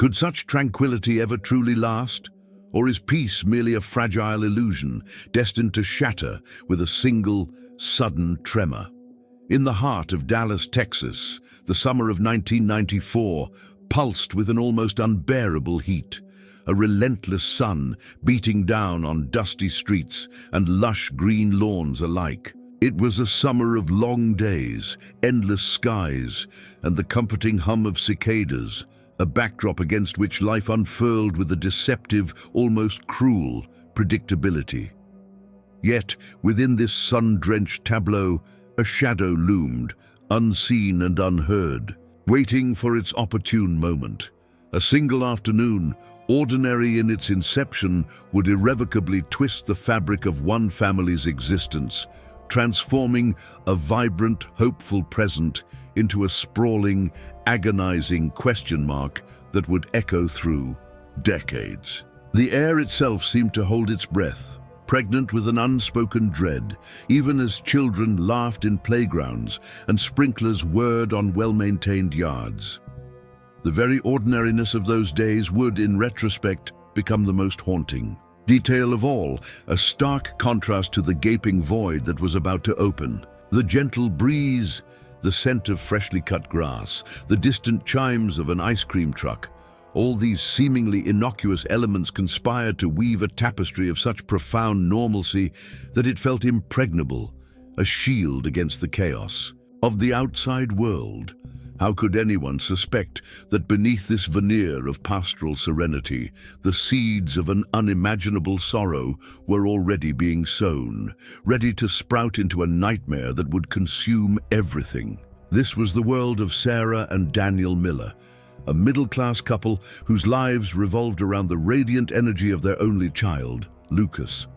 Could such tranquility ever truly last? Or is peace merely a fragile illusion, destined to shatter with a single, sudden tremor? In the heart of Dallas, Texas, the summer of 1994 pulsed with an almost unbearable heat. A relentless sun beating down on dusty streets and lush green lawns alike. It was a summer of long days, endless skies, and the comforting hum of cicadas, a backdrop against which life unfurled with a deceptive, almost cruel predictability. Yet, within this sun-drenched tableau, a shadow loomed, unseen and unheard, waiting for its opportune moment. A single afternoon, ordinary in its inception, would irrevocably twist the fabric of one family's existence, transforming a vibrant, hopeful present into a sprawling, agonizing question mark that would echo through decades. The air itself seemed to hold its breath, pregnant with an unspoken dread, even as children laughed in playgrounds and sprinklers whirred on well-maintained yards. The very ordinariness of those days would, in retrospect, become the most haunting detail of all, a stark contrast to the gaping void that was about to open. The gentle breeze, the scent of freshly cut grass, the distant chimes of an ice cream truck, all these seemingly innocuous elements conspired to weave a tapestry of such profound normalcy that it felt impregnable, a shield against the chaos of the outside world. How could anyone suspect that beneath this veneer of pastoral serenity, the seeds of an unimaginable sorrow were already being sown, ready to sprout into a nightmare that would consume everything? This was the world of Sarah and Daniel Miller, a middle-class couple whose lives revolved around the radiant energy of their only child, Lucas.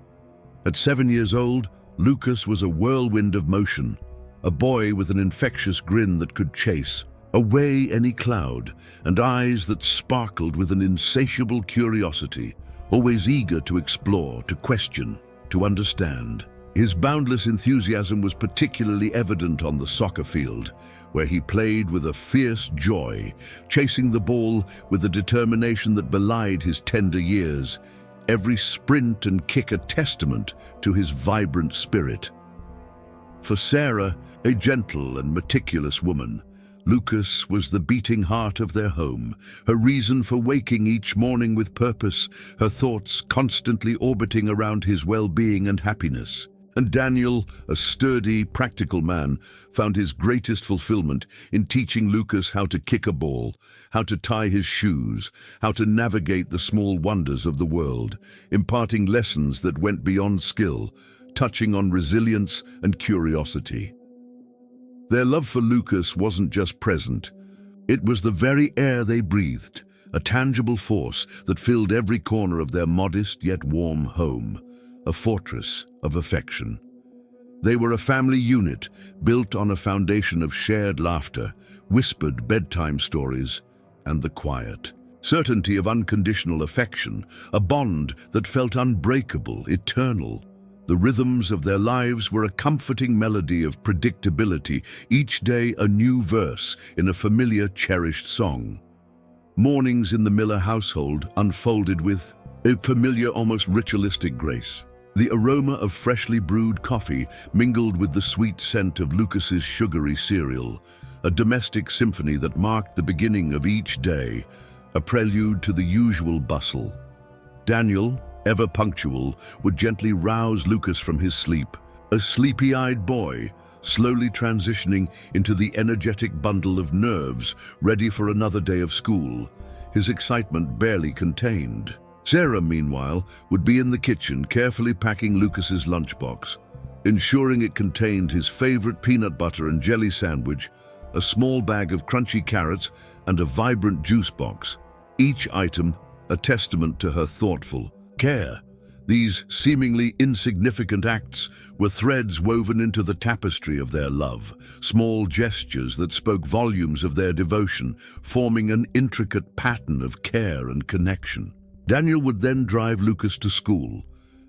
At 7 years old, Lucas was a whirlwind of motion, a boy with an infectious grin that could chase away any cloud, and eyes that sparkled with an insatiable curiosity, always eager to explore, to question, to understand. His boundless enthusiasm was particularly evident on the soccer field, where he played with a fierce joy, chasing the ball with a determination that belied his tender years, every sprint and kick a testament to his vibrant spirit. For Sarah, a gentle and meticulous woman, Lucas was the beating heart of their home, her reason for waking each morning with purpose, her thoughts constantly orbiting around his well-being and happiness. And Daniel, a sturdy, practical man, found his greatest fulfillment in teaching Lucas how to kick a ball, how to tie his shoes, how to navigate the small wonders of the world, imparting lessons that went beyond skill, touching on resilience and curiosity. Their love for Lucas wasn't just present, it was the very air they breathed, a tangible force that filled every corner of their modest yet warm home, a fortress of affection. They were a family unit built on a foundation of shared laughter, whispered bedtime stories, and the quiet certainty of unconditional affection, a bond that felt unbreakable, eternal. The rhythms of their lives were a comforting melody of predictability, each day a new verse in a familiar, cherished song. Mornings in the Miller household unfolded with a familiar, almost ritualistic grace. The aroma of freshly brewed coffee mingled with the sweet scent of Lucas's sugary cereal, a domestic symphony that marked the beginning of each day, a prelude to the usual bustle. Daniel, ever punctual, would gently rouse Lucas from his sleep, a sleepy-eyed boy, slowly transitioning into the energetic bundle of nerves ready for another day of school, his excitement barely contained. Sarah, meanwhile, would be in the kitchen carefully packing Lucas's lunchbox, ensuring it contained his favorite peanut butter and jelly sandwich, a small bag of crunchy carrots, and a vibrant juice box, each item a testament to her thoughtful care. These seemingly insignificant acts were threads woven into the tapestry of their love, small gestures that spoke volumes of their devotion, forming an intricate pattern of care and connection. Daniel would then drive Lucas to school,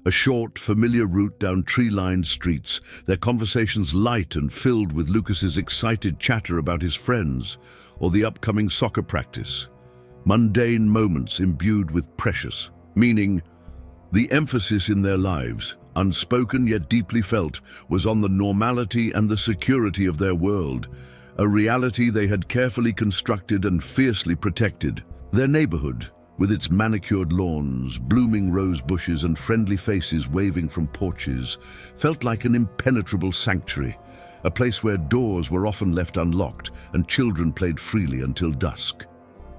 a short, familiar route down tree-lined streets, their conversations light and filled with Lucas's excited chatter about his friends or the upcoming soccer practice. mundane moments imbued with precious meaning. The emphasis in their lives, unspoken yet deeply felt, was on the normality and the security of their world, a reality they had carefully constructed and fiercely protected. Their neighborhood, with its manicured lawns, blooming rose bushes and friendly faces waving from porches, felt like an impenetrable sanctuary, a place where doors were often left unlocked and children played freely until dusk.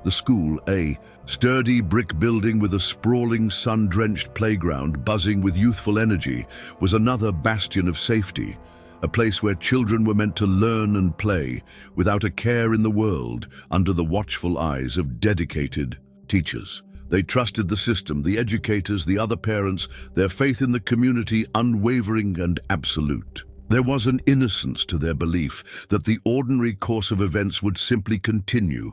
The school, a sturdy brick building with a sprawling, sun-drenched playground buzzing with youthful energy, was another bastion of safety, a place where children were meant to learn and play without a care in the world, under the watchful eyes of dedicated teachers. They trusted the system, the educators, the other parents, their faith in the community unwavering and absolute. There was an innocence to their belief that the ordinary course of events would simply continue,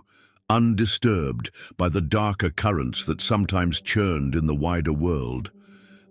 undisturbed by the darker currents that sometimes churned in the wider world,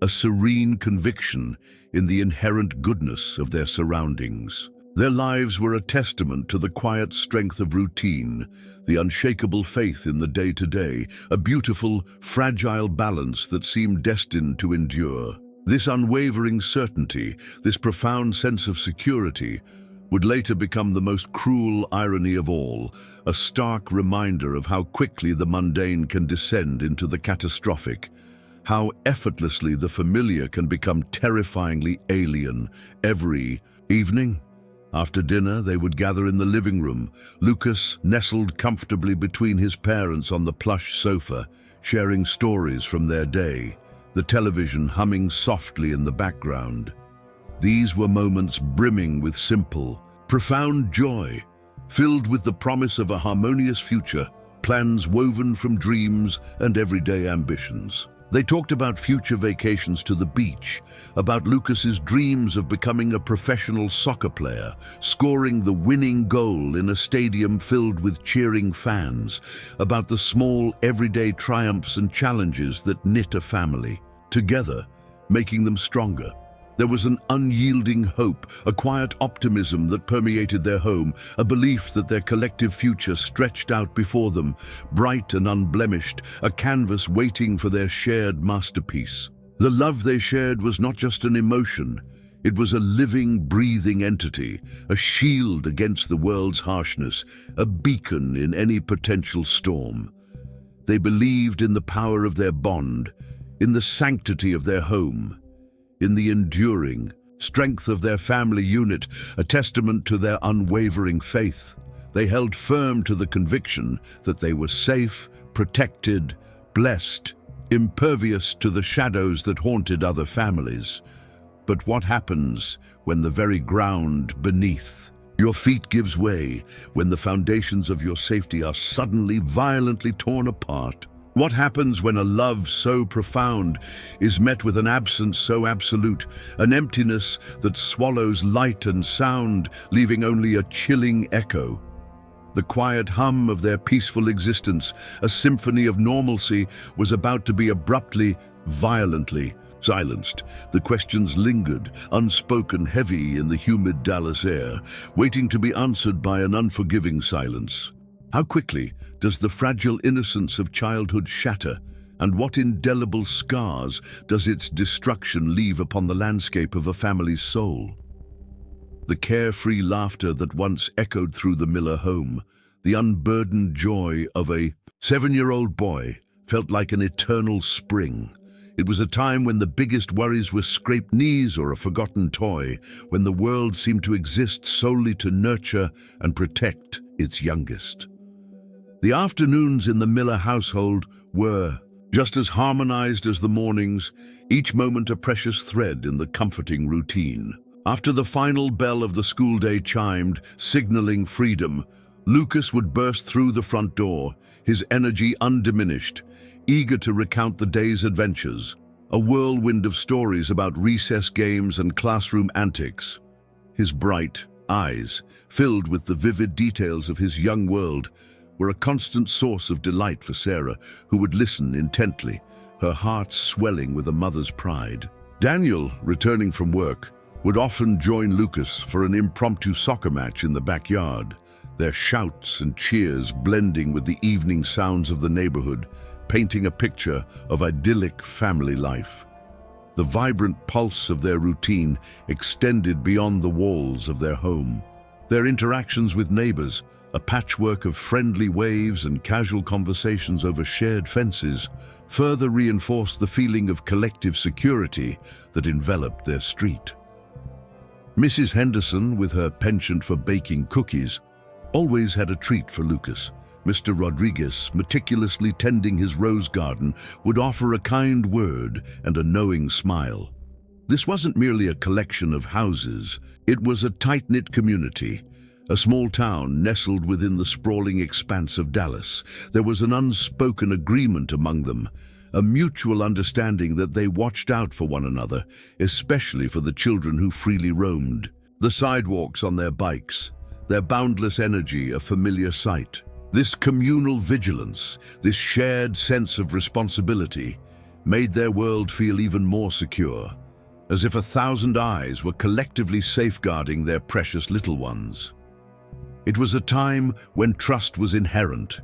a serene conviction in the inherent goodness of their surroundings. Their lives were a testament to the quiet strength of routine, the unshakable faith in the day-to-day, a beautiful, fragile balance that seemed destined to endure. This unwavering certainty, this profound sense of security, would later become the most cruel irony of all, a stark reminder of how quickly the mundane can descend into the catastrophic, how effortlessly the familiar can become terrifyingly alien. Every evening, after dinner, they would gather in the living room, Lucas nestled comfortably between his parents on the plush sofa, sharing stories from their day, the television humming softly in the background. These were moments brimming with simple, profound joy, filled with the promise of a harmonious future, plans woven from dreams and everyday ambitions. They talked about future vacations to the beach, about Lucas's dreams of becoming a professional soccer player, scoring the winning goal in a stadium filled with cheering fans, about the small, everyday triumphs and challenges that knit a family together, making them stronger. There was an unyielding hope, a quiet optimism that permeated their home, a belief that their collective future stretched out before them, bright and unblemished, a canvas waiting for their shared masterpiece. The love they shared was not just an emotion, it was a living, breathing entity, a shield against the world's harshness, a beacon in any potential storm. They believed in the power of their bond, in the sanctity of their home, in the enduring strength of their family unit, a testament to their unwavering faith. They held firm to the conviction that they were safe, protected, blessed, impervious to the shadows that haunted other families. But what happens when the very ground beneath your feet gives way, when the foundations of your safety are suddenly violently torn apart? What happens when a love so profound is met with an absence so absolute, an emptiness that swallows light and sound, leaving only a chilling echo? The quiet hum of their peaceful existence, a symphony of normalcy, was about to be abruptly, violently silenced. The questions lingered, unspoken, heavy in the humid Dallas air, waiting to be answered by an unforgiving silence. How quickly does the fragile innocence of childhood shatter, and what indelible scars does its destruction leave upon the landscape of a family's soul? The carefree laughter that once echoed through the Miller home, the unburdened joy of a 7-year-old boy, felt like an eternal spring. It was a time when the biggest worries were scraped knees or a forgotten toy, when the world seemed to exist solely to nurture and protect its youngest. The afternoons in the Miller household were just as harmonized as the mornings, each moment a precious thread in the comforting routine. After the final bell of the school day chimed, signaling freedom, Lucas would burst through the front door, his energy undiminished, eager to recount the day's adventures, a whirlwind of stories about recess games and classroom antics. His bright eyes, filled with the vivid details of his young world, were a constant source of delight for Sarah, who would listen intently, her heart swelling with a mother's pride. Daniel, returning from work, would often join Lucas for an impromptu soccer match in the backyard, their shouts and cheers blending with the evening sounds of the neighborhood, painting a picture of idyllic family life. The vibrant pulse of their routine extended beyond the walls of their home. Their interactions with neighbors, a patchwork of friendly waves and casual conversations over shared fences, further reinforced the feeling of collective security that enveloped their street. Mrs. Henderson, with her penchant for baking cookies, always had a treat for Lucas. Mr. Rodriguez, meticulously tending his rose garden, would offer a kind word and a knowing smile. This wasn't merely a collection of houses, it was a tight-knit community, a small town nestled within the sprawling expanse of Dallas. There was an unspoken agreement among them, a mutual understanding that they watched out for one another, especially for the children who freely roamed. The sidewalks on their bikes, their boundless energy a familiar sight. This communal vigilance, this shared sense of responsibility, made their world feel even more secure, as if 1,000 eyes were collectively safeguarding their precious little ones. It was a time when trust was inherent,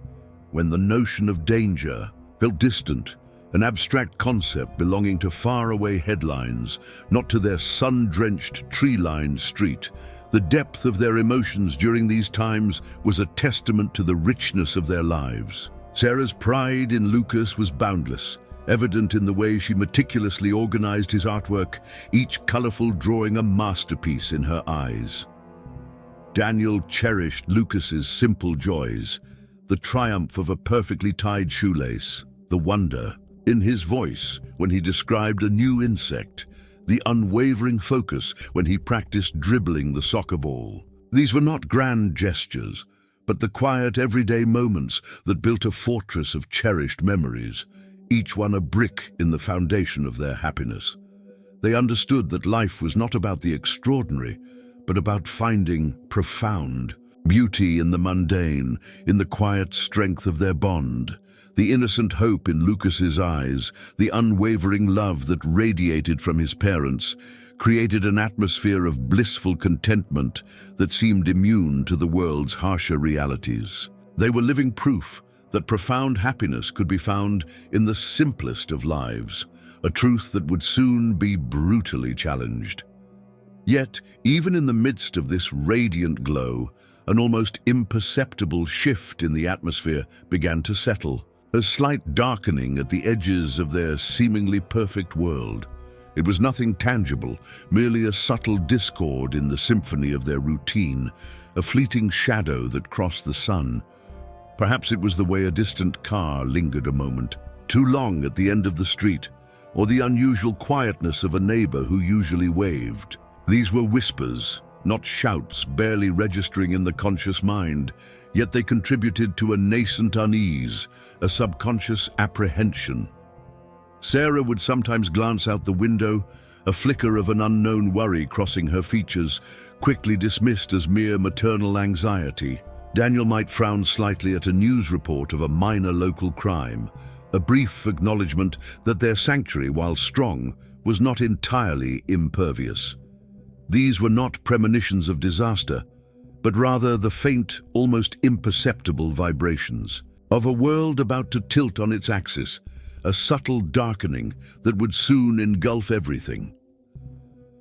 when the notion of danger felt distant, an abstract concept belonging to faraway headlines, not to their sun-drenched, tree-lined street. The depth of their emotions during these times was a testament to the richness of their lives. Sarah's pride in Lucas was boundless, evident in the way she meticulously organized his artwork, each colorful drawing a masterpiece in her eyes. Daniel cherished Lucas's simple joys, the triumph of a perfectly tied shoelace, the wonder in his voice when he described a new insect, the unwavering focus when he practiced dribbling the soccer ball. These were not grand gestures, but the quiet everyday moments that built a fortress of cherished memories, each one a brick in the foundation of their happiness. They understood that life was not about the extraordinary, but about finding profound beauty in the mundane, in the quiet strength of their bond. The innocent hope in Lucas's eyes, the unwavering love that radiated from his parents, created an atmosphere of blissful contentment that seemed immune to the world's harsher realities. They were living proof that profound happiness could be found in the simplest of lives, a truth that would soon be brutally challenged. Yet, even in the midst of this radiant glow, an almost imperceptible shift in the atmosphere began to settle. A slight darkening at the edges of their seemingly perfect world. It was nothing tangible, merely a subtle discord in the symphony of their routine, a fleeting shadow that crossed the sun. Perhaps it was the way a distant car lingered a moment, too long at the end of the street, or the unusual quietness of a neighbor who usually waved. These were whispers, not shouts, barely registering in the conscious mind, yet they contributed to a nascent unease, a subconscious apprehension. Sarah would sometimes glance out the window, a flicker of an unknown worry crossing her features, quickly dismissed as mere maternal anxiety. Daniel might frown slightly at a news report of a minor local crime, a brief acknowledgement that their sanctuary, while strong, was not entirely impervious. These were not premonitions of disaster, but rather the faint, almost imperceptible vibrations of a world about to tilt on its axis, a subtle darkening that would soon engulf everything.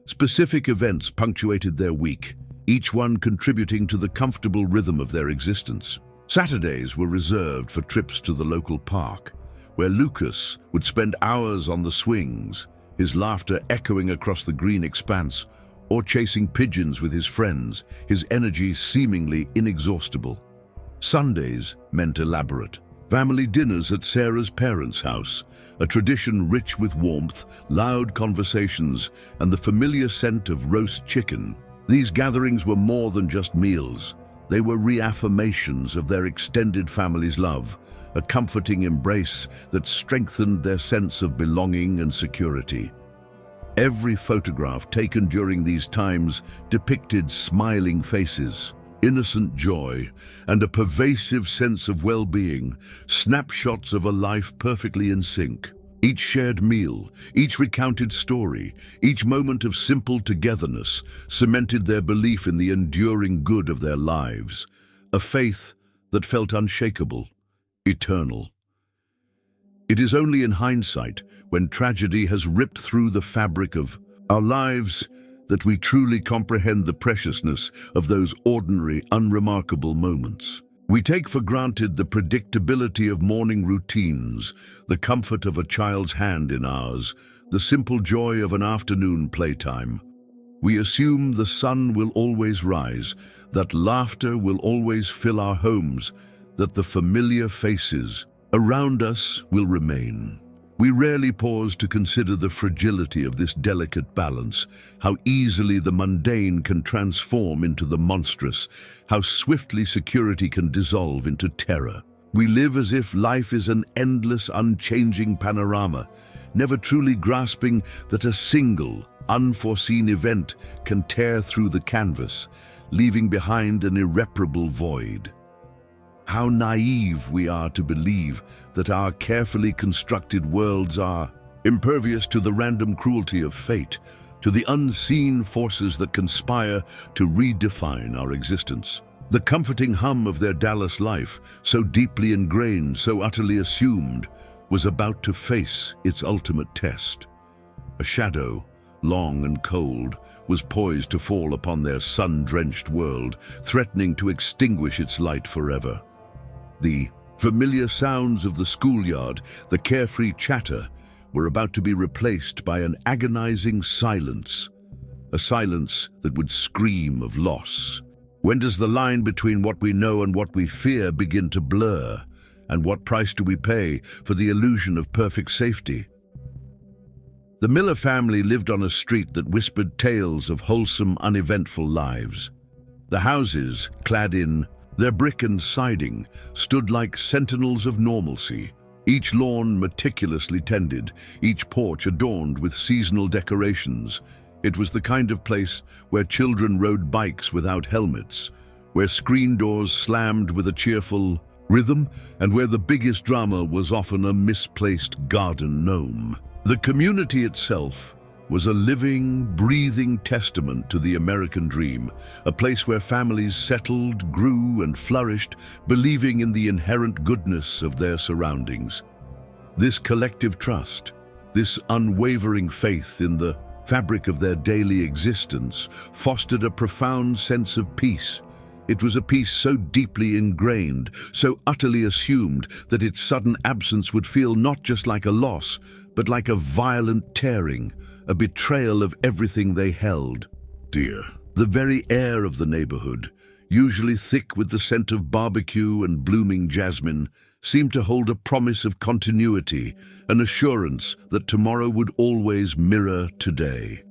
Specific events punctuated their week, each one contributing to the comfortable rhythm of their existence. Saturdays were reserved for trips to the local park, where Lucas would spend hours on the swings, his laughter echoing across the green expanse, or chasing pigeons with his friends, his energy seemingly inexhaustible. Sundays meant elaborate family dinners at Sarah's parents' house, a tradition rich with warmth, loud conversations, and the familiar scent of roast chicken. These gatherings were more than just meals. They were reaffirmations of their extended family's love, a comforting embrace that strengthened their sense of belonging and security. Every photograph taken during these times depicted smiling faces, innocent joy, and a pervasive sense of well-being, snapshots of a life perfectly in sync. Each shared meal, each recounted story, each moment of simple togetherness cemented their belief in the enduring good of their lives, a faith that felt unshakable, eternal. It is only in hindsight, when tragedy has ripped through the fabric of our lives, that we truly comprehend the preciousness of those ordinary, unremarkable moments. We take for granted the predictability of morning routines, the comfort of a child's hand in ours, the simple joy of an afternoon playtime. We assume the sun will always rise, that laughter will always fill our homes, that the familiar faces around us will remain. We rarely pause to consider the fragility of this delicate balance, how easily the mundane can transform into the monstrous, how swiftly security can dissolve into terror. We live as if life is an endless, unchanging panorama, never truly grasping that a single, unforeseen event can tear through the canvas, leaving behind an irreparable void. How naive we are to believe that our carefully constructed worlds are impervious to the random cruelty of fate, to the unseen forces that conspire to redefine our existence. The comforting hum of their Dallas life, so deeply ingrained, so utterly assumed, was about to face its ultimate test. A shadow, long and cold, was poised to fall upon their sun-drenched world, threatening to extinguish its light forever. The familiar sounds of the schoolyard, the carefree chatter, were about to be replaced by an agonizing silence, a silence that would scream of loss. When does the line between what we know and what we fear begin to blur? And what price do we pay for the illusion of perfect safety? The Miller family lived on a street that whispered tales of wholesome, uneventful lives. The houses, clad in their brick and siding, stood like sentinels of normalcy, each lawn meticulously tended, each porch adorned with seasonal decorations. It was the kind of place where children rode bikes without helmets, where screen doors slammed with a cheerful rhythm, and where the biggest drama was often a misplaced garden gnome. The community itself was a living, breathing testament to the American dream, a place where families settled, grew, and flourished, believing in the inherent goodness of their surroundings. This collective trust, this unwavering faith in the fabric of their daily existence, fostered a profound sense of peace. It was a peace so deeply ingrained, so utterly assumed, that its sudden absence would feel not just like a loss, but like a violent tearing, a betrayal of everything they held dear. The very air of the neighborhood, usually thick with the scent of barbecue and blooming jasmine, seemed to hold a promise of continuity, an assurance that tomorrow would always mirror today.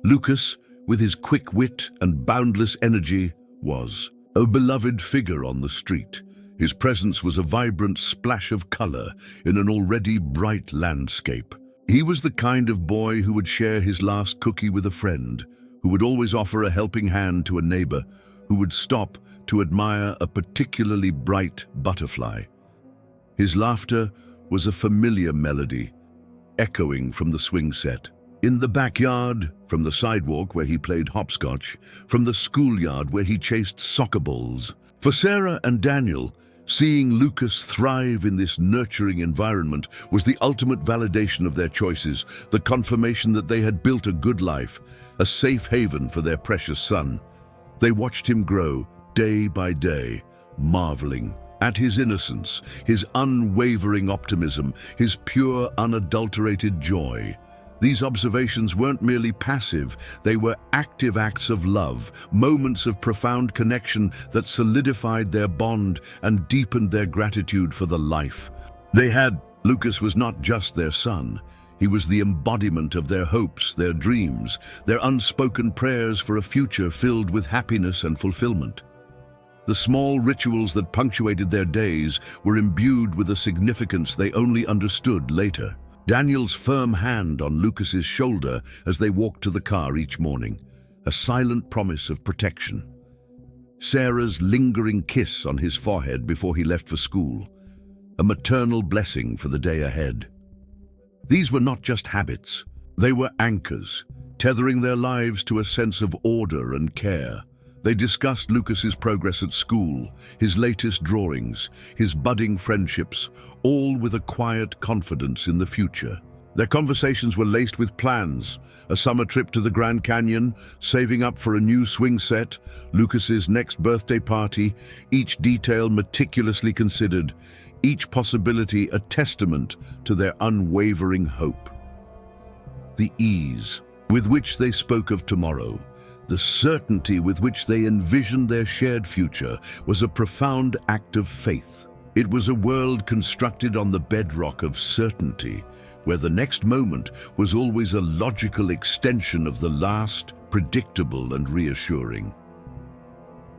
Lucas, with his quick wit and boundless energy, was a beloved figure on the street. His presence was a vibrant splash of color in an already bright landscape. He was the kind of boy who would share his last cookie with a friend, who would always offer a helping hand to a neighbor, who would stop to admire a particularly bright butterfly. His laughter was a familiar melody, echoing from the swing set. In the backyard, from the sidewalk where he played hopscotch, from the schoolyard where he chased soccer balls. For Sarah and Daniel, seeing Lucas thrive in this nurturing environment was the ultimate validation of their choices, the confirmation that they had built a good life, a safe haven for their precious son. They watched him grow day by day, marveling at his innocence, his unwavering optimism, his pure, unadulterated joy. These observations weren't merely passive, they were active acts of love, moments of profound connection that solidified their bond and deepened their gratitude for the life they had. Lucas was not just their son. He was the embodiment of their hopes, their dreams, their unspoken prayers for a future filled with happiness and fulfillment. The small rituals that punctuated their days were imbued with a significance they only understood later. Daniel's firm hand on Lucas's shoulder as they walked to the car each morning, a silent promise of protection. Sarah's lingering kiss on his forehead before he left for school, a maternal blessing for the day ahead. These were not just habits, they were anchors, tethering their lives to a sense of order and care. They discussed Lucas's progress at school, his latest drawings, his budding friendships, all with a quiet confidence in the future. Their conversations were laced with plans: a summer trip to the Grand Canyon, saving up for a new swing set, Lucas's next birthday party, each detail meticulously considered, each possibility a testament to their unwavering hope. The ease with which they spoke of tomorrow, the certainty with which they envisioned their shared future, was a profound act of faith. It was a world constructed on the bedrock of certainty, where the next moment was always a logical extension of the last, predictable and reassuring.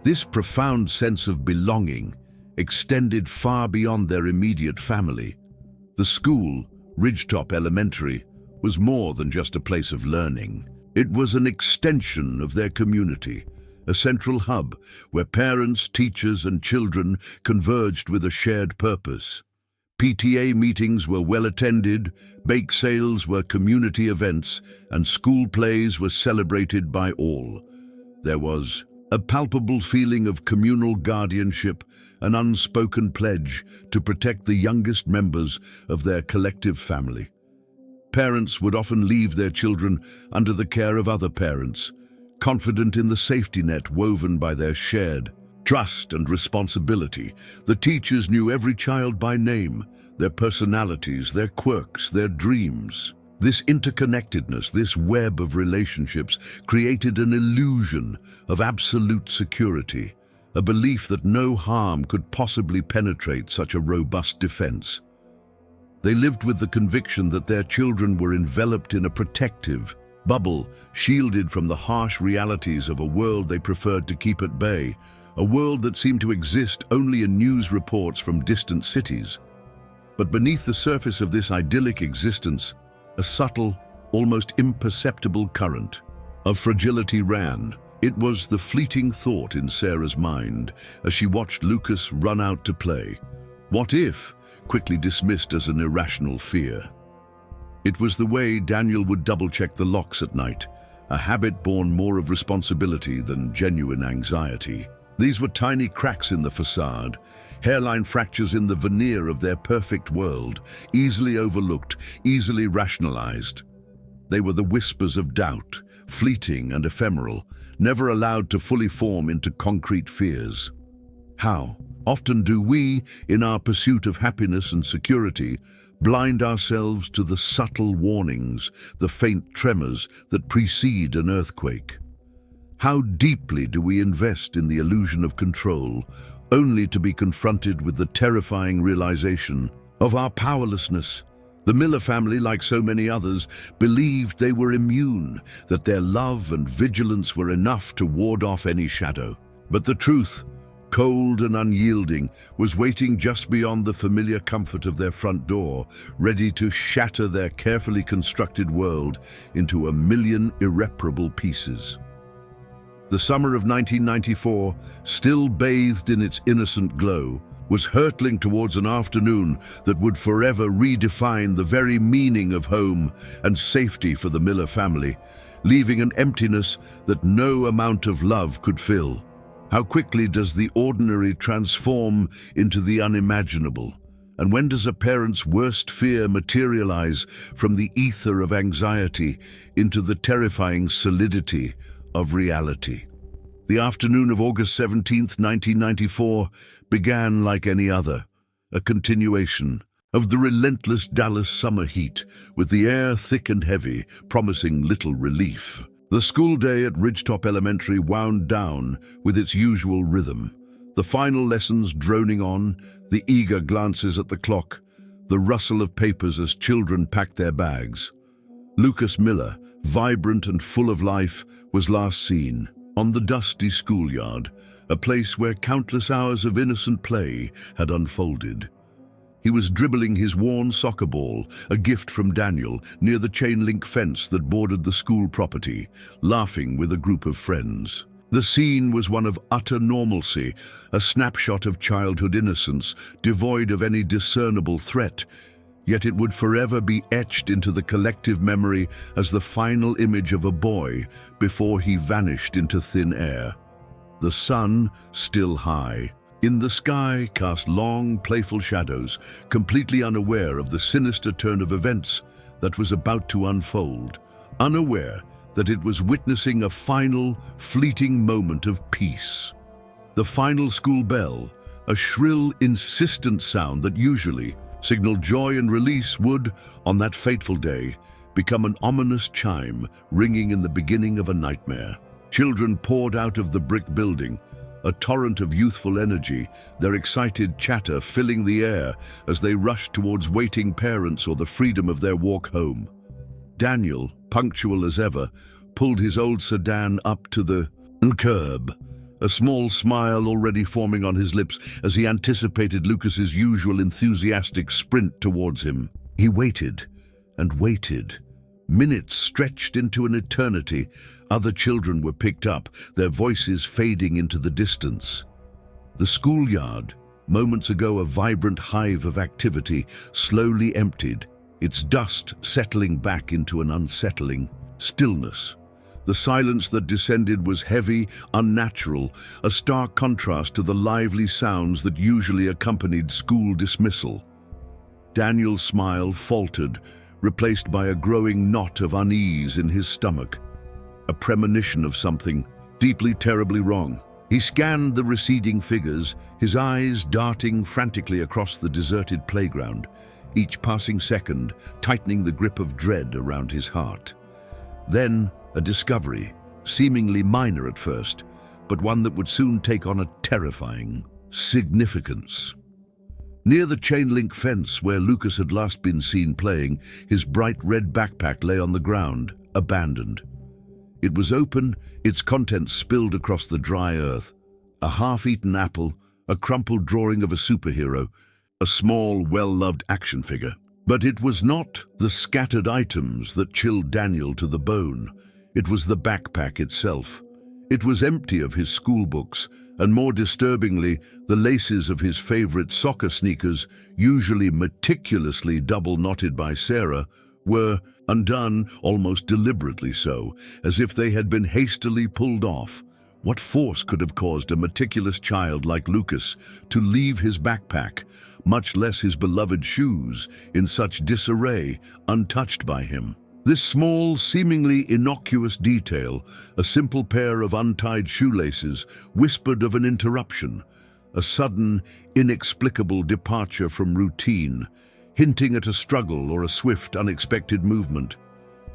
This profound sense of belonging extended far beyond their immediate family. The school, Ridgetop Elementary, was more than just a place of learning. It was an extension of their community, a central hub where parents, teachers and children converged with a shared purpose. PTA meetings were well attended, bake sales were community events, and school plays were celebrated by all. There was a palpable feeling of communal guardianship, an unspoken pledge to protect the youngest members of their collective family. Parents would often leave their children under the care of other parents, confident in the safety net woven by their shared trust and responsibility. The teachers knew every child by name, their personalities, their quirks, their dreams. This interconnectedness, this web of relationships, created an illusion of absolute security, a belief that no harm could possibly penetrate such a robust defense. They lived with the conviction that their children were enveloped in a protective bubble, shielded from the harsh realities of a world they preferred to keep at bay, a world that seemed to exist only in news reports from distant cities. But beneath the surface of this idyllic existence, a subtle, almost imperceptible current of fragility ran. It was the fleeting thought in Sarah's mind as she watched Lucas run out to play. What if? Quickly dismissed as an irrational fear. It was the way Daniel would double-check the locks at night, a habit born more of responsibility than genuine anxiety. These were tiny cracks in the facade, hairline fractures in the veneer of their perfect world, easily overlooked, easily rationalized. They were the whispers of doubt, fleeting and ephemeral, never allowed to fully form into concrete fears. How often do we, in our pursuit of happiness and security, blind ourselves to the subtle warnings, the faint tremors that precede an earthquake? How deeply do we invest in the illusion of control, only to be confronted with the terrifying realization of our powerlessness? The Miller family, like so many others, believed they were immune, that their love and vigilance were enough to ward off any shadow. But the truth, cold and unyielding, was waiting just beyond the familiar comfort of their front door, ready to shatter their carefully constructed world into a million irreparable pieces. The summer of 1994, still bathed in its innocent glow, was hurtling towards an afternoon that would forever redefine the very meaning of home and safety for the Miller family, leaving an emptiness that no amount of love could fill. How quickly does the ordinary transform into the unimaginable? And when does a parent's worst fear materialize from the ether of anxiety into the terrifying solidity of reality? The afternoon of August 17th, 1994 began like any other, a continuation of the relentless Dallas summer heat, with the air thick and heavy, promising little relief. The school day at Ridgetop Elementary wound down with its usual rhythm, the final lessons droning on, the eager glances at the clock, the rustle of papers as children packed their bags. Lucas Miller, vibrant and full of life, was last seen on the dusty schoolyard, a place where countless hours of innocent play had unfolded. He was dribbling his worn soccer ball, a gift from Daniel, near the chain-link fence that bordered the school property, laughing with a group of friends. The scene was one of utter normalcy, a snapshot of childhood innocence, devoid of any discernible threat, yet it would forever be etched into the collective memory as the final image of a boy before he vanished into thin air. the sun still high. In the sky cast long, playful shadows, completely unaware of the sinister turn of events that was about to unfold, unaware that it was witnessing a final, fleeting moment of peace. The final school bell, a shrill, insistent sound that usually signaled joy and release, would, on that fateful day, become an ominous chime ringing in the beginning of a nightmare. Children poured out of the brick building, a torrent of youthful energy, their excited chatter filling the air as they rushed towards waiting parents or the freedom of their walk home. Daniel, punctual as ever, pulled his old sedan up to the curb, a small smile already forming on his lips as he anticipated Lucas's usual enthusiastic sprint towards him. He waited and waited. Minutes stretched into an eternity. Other children were picked up, their voices fading into the distance. The schoolyard, moments ago a vibrant hive of activity, slowly emptied, its dust settling back into an unsettling stillness. The silence that descended was heavy, unnatural, a stark contrast to the lively sounds that usually accompanied school dismissal. Daniel's smile faltered, replaced by a growing knot of unease in his stomach, a premonition of something deeply, terribly wrong. He scanned the receding figures, his eyes darting frantically across the deserted playground, each passing second tightening the grip of dread around his heart. Then a discovery, seemingly minor at first, but one that would soon take on a terrifying significance. Near the chain-link fence where Lucas had last been seen playing, his bright red backpack lay on the ground, abandoned. It was open, its contents spilled across the dry earth. A half-eaten apple, a crumpled drawing of a superhero, a small, well-loved action figure. But it was not the scattered items that chilled Daniel to the bone. It was the backpack itself. It was empty of his school books, and more disturbingly, the laces of his favorite soccer sneakers, usually meticulously double-knotted by Sarah, were undone, almost deliberately so, as if they had been hastily pulled off. What force could have caused a meticulous child like Lucas to leave his backpack, much less his beloved shoes, in such disarray, untouched by him? This small, seemingly innocuous detail, a simple pair of untied shoelaces, whispered of an interruption, a sudden, inexplicable departure from routine, hinting at a struggle or a swift, unexpected movement.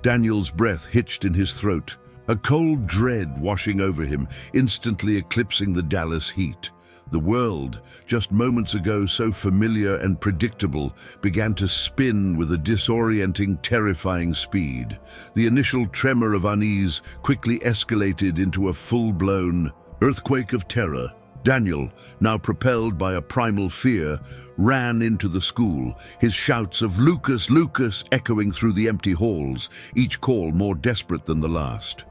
Daniel's breath hitched in his throat, a cold dread washing over him, instantly eclipsing the Dallas heat. The world, just moments ago so familiar and predictable, began to spin with a disorienting, terrifying speed. The initial tremor of unease quickly escalated into a full-blown earthquake of terror. Daniel, now propelled by a primal fear, ran into the school, his shouts of "Lucas, Lucas!" echoing through the empty halls, each call more desperate than the last.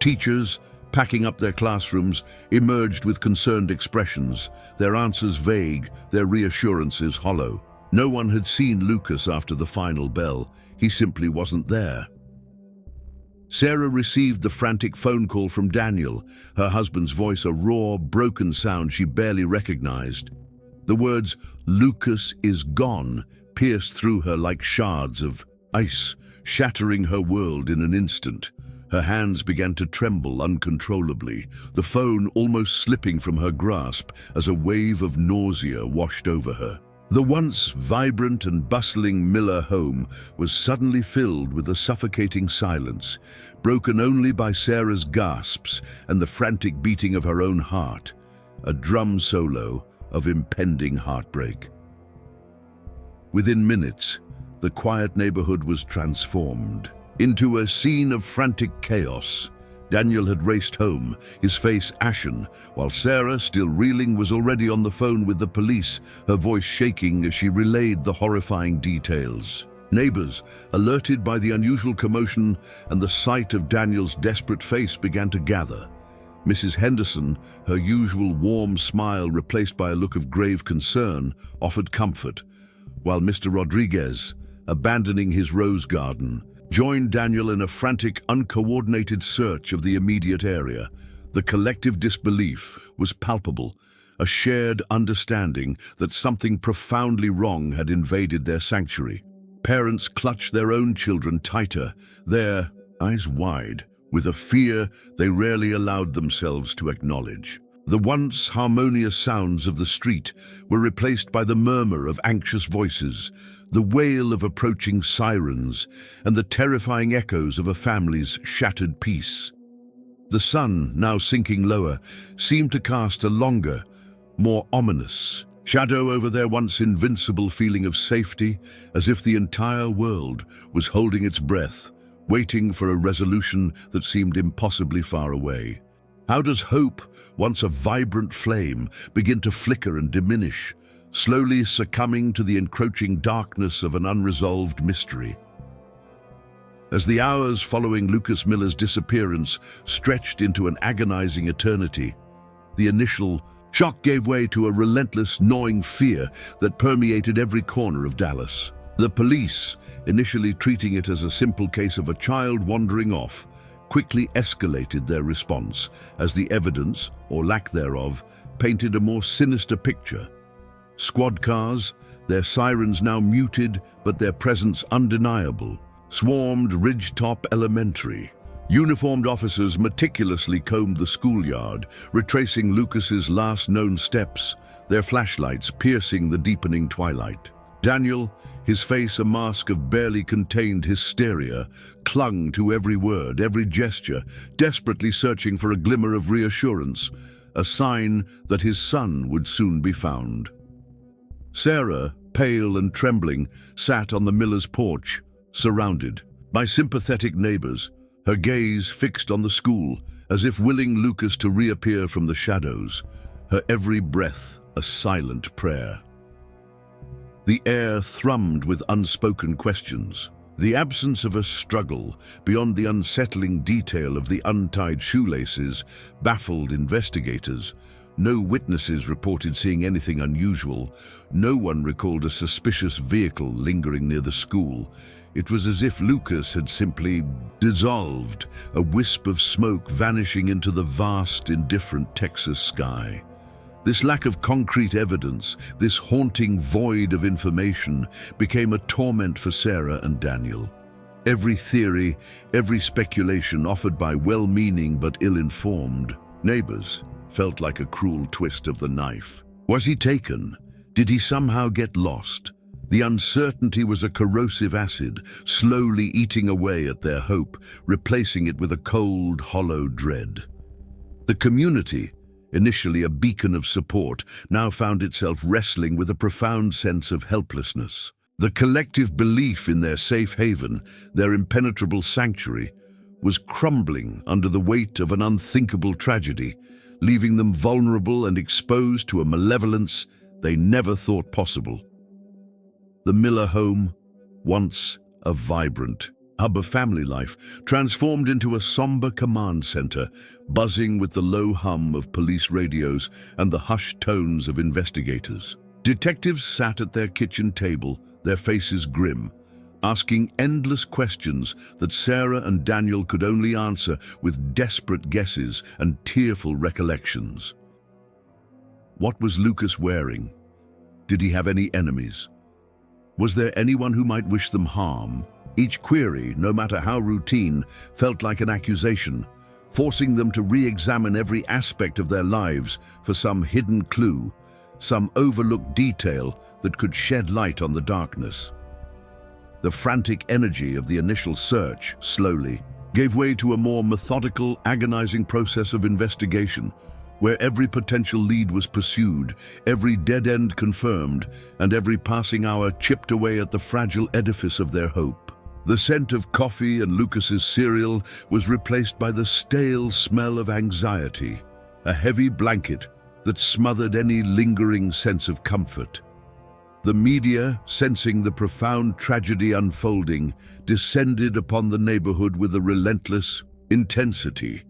Teachers, packing up their classrooms, emerged with concerned expressions, their answers vague, their reassurances hollow. No one had seen Lucas after the final bell. He simply wasn't there. Sarah received the frantic phone call from Daniel, her husband's voice a raw, broken sound she barely recognized. The words, "Lucas is gone," pierced through her like shards of ice, shattering her world in an instant. Her hands began to tremble uncontrollably, the phone almost slipping from her grasp as a wave of nausea washed over her. The once vibrant and bustling Miller home was suddenly filled with a suffocating silence, broken only by Sarah's gasps and the frantic beating of her own heart, a drum solo of impending heartbreak. Within minutes, the quiet neighborhood was transformed into a scene of frantic chaos. Daniel had raced home, his face ashen, while Sarah, still reeling, was already on the phone with the police, her voice shaking as she relayed the horrifying details. Neighbors, alerted by the unusual commotion and the sight of Daniel's desperate face, began to gather. Mrs. Henderson, her usual warm smile replaced by a look of grave concern, offered comfort, while Mr. Rodriguez, abandoning his rose garden, joined Daniel in a frantic, uncoordinated search of the immediate area. The collective disbelief was palpable, a shared understanding that something profoundly wrong had invaded their sanctuary. Parents clutched their own children tighter, their eyes wide, with a fear they rarely allowed themselves to acknowledge. The once harmonious sounds of the street were replaced by the murmur of anxious voices, the wail of approaching sirens, and the terrifying echoes of a family's shattered peace. The sun, now sinking lower, seemed to cast a longer, more ominous shadow over their once invincible feeling of safety, as if the entire world was holding its breath, waiting for a resolution that seemed impossibly far away. How does hope, once a vibrant flame, begin to flicker and diminish, slowly succumbing to the encroaching darkness of an unresolved mystery? As the hours following Lucas Miller's disappearance stretched into an agonizing eternity, the initial shock gave way to a relentless, gnawing fear that permeated every corner of Dallas. The police, initially treating it as a simple case of a child wandering off, quickly escalated their response as the evidence, or lack thereof, painted a more sinister picture. Squad cars, their sirens now muted but their presence undeniable, swarmed Ridgetop Elementary. Uniformed officers meticulously combed the schoolyard, retracing Lucas's last known steps, their flashlights piercing the deepening twilight. Daniel, his face a mask of barely contained hysteria, clung to every word, every gesture, desperately searching for a glimmer of reassurance, a sign that his son would soon be found. Sarah, pale and trembling, sat on the Miller's porch, surrounded by sympathetic neighbors, her gaze fixed on the school, as if willing Lucas to reappear from the shadows, her every breath a silent prayer. The air thrummed with unspoken questions. The absence of a struggle, beyond the unsettling detail of the untied shoelaces, baffled investigators. No witnesses reported seeing anything unusual. No one recalled a suspicious vehicle lingering near the school. It was as if Lucas had simply dissolved, a wisp of smoke vanishing into the vast, indifferent Texas sky. This lack of concrete evidence, this haunting void of information, became a torment for Sarah and Daniel. Every theory, every speculation offered by well-meaning but ill-informed neighbors felt like a cruel twist of the knife. Was he taken? Did he somehow get lost? The uncertainty was a corrosive acid, slowly eating away at their hope, replacing it with a cold, hollow dread. The community, initially a beacon of support, now found itself wrestling with a profound sense of helplessness. The collective belief in their safe haven, their impenetrable sanctuary, was crumbling under the weight of an unthinkable tragedy, leaving them vulnerable and exposed to a malevolence they never thought possible. The Miller home, once a vibrant hub of family life, transformed into a somber command center, buzzing with the low hum of police radios and the hushed tones of investigators. Detectives sat at their kitchen table, their faces grim, asking endless questions that Sarah and Daniel could only answer with desperate guesses and tearful recollections. What was Lucas wearing? Did he have any enemies? Was there anyone who might wish them harm? Each query, no matter how routine, felt like an accusation, forcing them to re-examine every aspect of their lives for some hidden clue, some overlooked detail that could shed light on the darkness. The frantic energy of the initial search, slowly, gave way to a more methodical, agonizing process of investigation, where every potential lead was pursued, every dead end confirmed, and every passing hour chipped away at the fragile edifice of their hope. The scent of coffee and Lucas's cereal was replaced by the stale smell of anxiety, a heavy blanket that smothered any lingering sense of comfort. The media, sensing the profound tragedy unfolding, descended upon the neighborhood with a relentless intensity.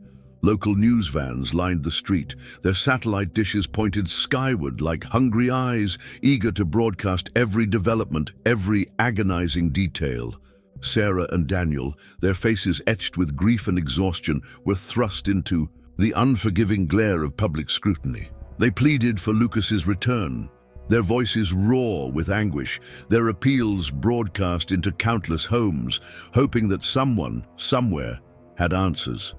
Local news vans lined the street, their satellite dishes pointed skyward like hungry eyes, eager to broadcast every development, every agonizing detail. Sarah and Daniel, their faces etched with grief and exhaustion, were thrust into the unforgiving glare of public scrutiny. They pleaded for Lucas's return, their voices raw with anguish, their appeals broadcast into countless homes, hoping that someone, somewhere, had answers.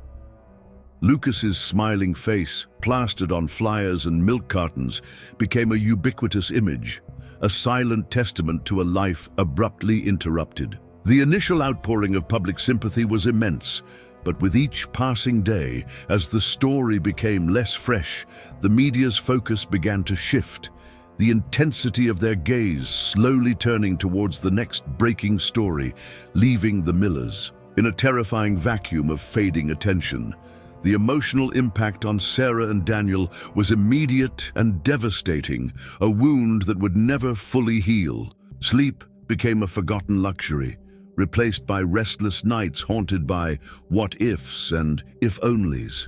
Lucas's smiling face, plastered on flyers and milk cartons, became a ubiquitous image, a silent testament to a life abruptly interrupted. The initial outpouring of public sympathy was immense, but with each passing day, as the story became less fresh, the media's focus began to shift, the intensity of their gaze slowly turning towards the next breaking story, leaving the Millers in a terrifying vacuum of fading attention. The emotional impact on Sarah and Daniel was immediate and devastating, a wound that would never fully heal. Sleep became a forgotten luxury, replaced by restless nights haunted by what-ifs and if-onlys.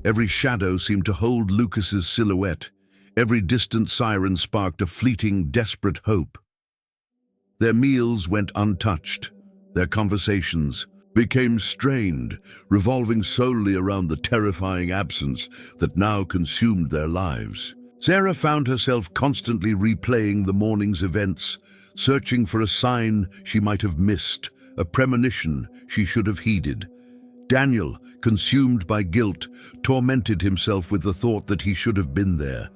Every shadow seemed to hold Lucas's silhouette. Every distant siren sparked a fleeting, desperate hope. Their meals went untouched. Their conversations became strained, revolving solely around the terrifying absence that now consumed their lives. Sarah found herself constantly replaying the morning's events, searching for a sign she might have missed, a premonition she should have heeded. Daniel, consumed by guilt, tormented himself with the thought that he should have been there,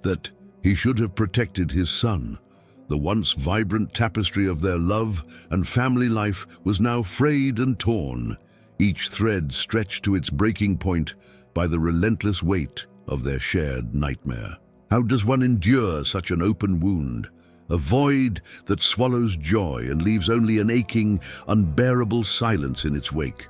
that he should have protected his son. The once vibrant tapestry of their love and family life was now frayed and torn, each thread stretched to its breaking point by the relentless weight of their shared nightmare. How does one endure such an open wound? A void that swallows joy and leaves only an aching, unbearable silence in its wake.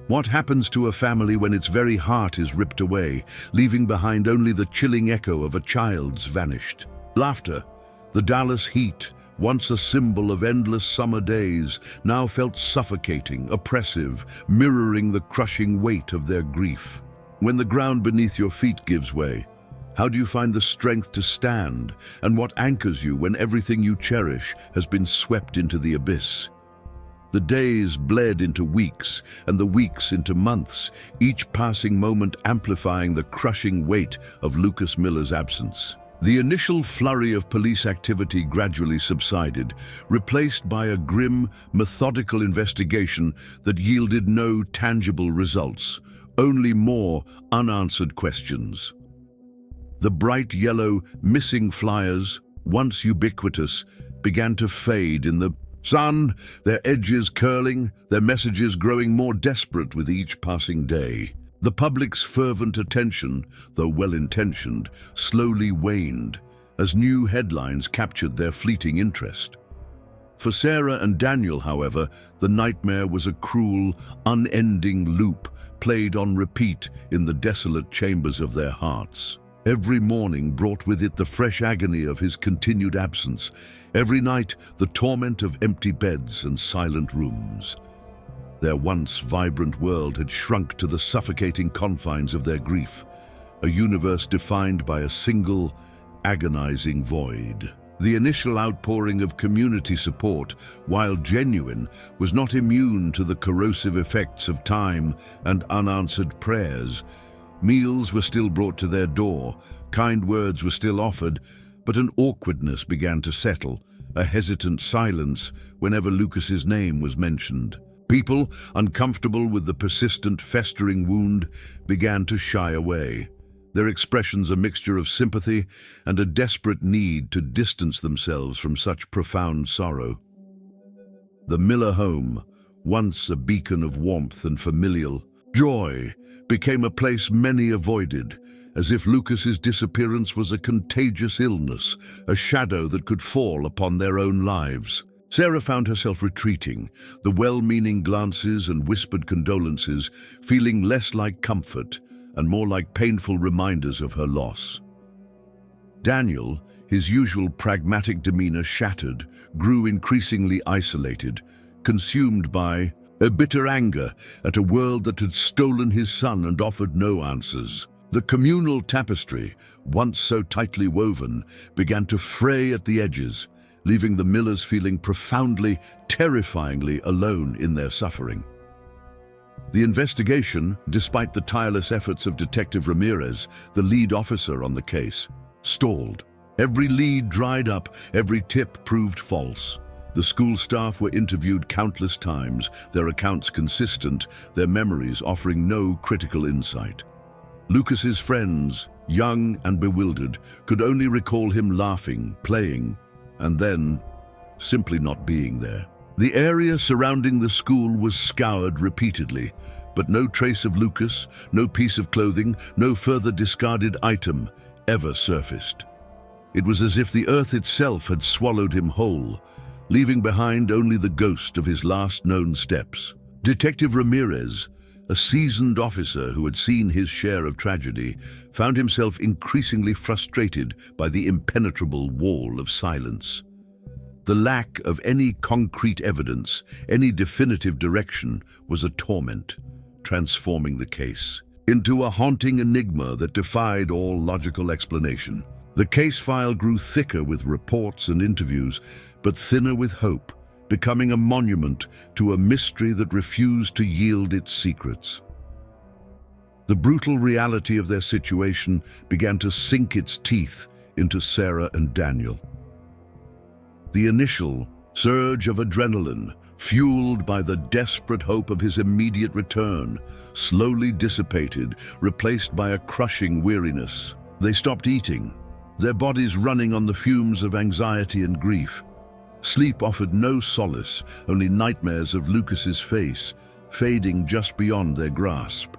What happens to a family when its very heart is ripped away, leaving behind only the chilling echo of a child's vanished? Laughter, the Dallas heat, once a symbol of endless summer days, now felt suffocating, oppressive, mirroring the crushing weight of their grief. When the ground beneath your feet gives way, how do you find the strength to stand, and what anchors you when everything you cherish has been swept into the abyss? The days bled into weeks, and the weeks into months, each passing moment amplifying the crushing weight of Lucas Miller's absence. The initial flurry of police activity gradually subsided, replaced by a grim, methodical investigation that yielded no tangible results, only more unanswered questions. The bright yellow missing flyers, once ubiquitous, began to fade in the sun, their edges curling, their messages growing more desperate with each passing day. The public's fervent attention, though well-intentioned, slowly waned as new headlines captured their fleeting interest. For Sarah and Daniel, however, the nightmare was a cruel, unending loop played on repeat in the desolate chambers of their hearts. Every morning brought with it the fresh agony of his continued absence. Every night, the torment of empty beds and silent rooms. Their once vibrant world had shrunk to the suffocating confines of their grief, a universe defined by a single, agonizing void. The initial outpouring of community support, while genuine, was not immune to the corrosive effects of time and unanswered prayers. Meals were still brought to their door, kind words were still offered, but an awkwardness began to settle, a hesitant silence whenever Lucas's name was mentioned. People, uncomfortable with the persistent, festering wound, began to shy away, their expressions a mixture of sympathy and a desperate need to distance themselves from such profound sorrow. The Miller home, once a beacon of warmth and familial joy, became a place many avoided, as if Lucas's disappearance was a contagious illness, a shadow that could fall upon their own lives. Sarah found herself retreating, the well-meaning glances and whispered condolences feeling less like comfort and more like painful reminders of her loss. Daniel, his usual pragmatic demeanor shattered, grew increasingly isolated, consumed by a bitter anger at a world that had stolen his son and offered no answers. The communal tapestry, once so tightly woven, began to fray at the edges, leaving the Millers feeling profoundly, terrifyingly alone in their suffering. The investigation, despite the tireless efforts of Detective Ramirez, the lead officer on the case, stalled. Every lead dried up, every tip proved false. The school staff were interviewed countless times, their accounts consistent, their memories offering no critical insight. Lucas's friends, young and bewildered, could only recall him laughing, playing, and then simply not being there. The area surrounding the school was scoured repeatedly, but no trace of Lucas, no piece of clothing, no further discarded item ever surfaced. It was as if the earth itself had swallowed him whole, leaving behind only the ghost of his last known steps. Detective Ramirez, a seasoned officer who had seen his share of tragedy, found himself increasingly frustrated by the impenetrable wall of silence. The lack of any concrete evidence, any definitive direction, was a torment, transforming the case into a haunting enigma that defied all logical explanation. The case file grew thicker with reports and interviews, but thinner with hope, becoming a monument to a mystery that refused to yield its secrets. The brutal reality of their situation began to sink its teeth into Sarah and Daniel. The initial surge of adrenaline, fueled by the desperate hope of his immediate return, slowly dissipated, replaced by a crushing weariness. They stopped eating, their bodies running on the fumes of anxiety and grief. Sleep offered no solace, only nightmares of Lucas's face, fading just beyond their grasp.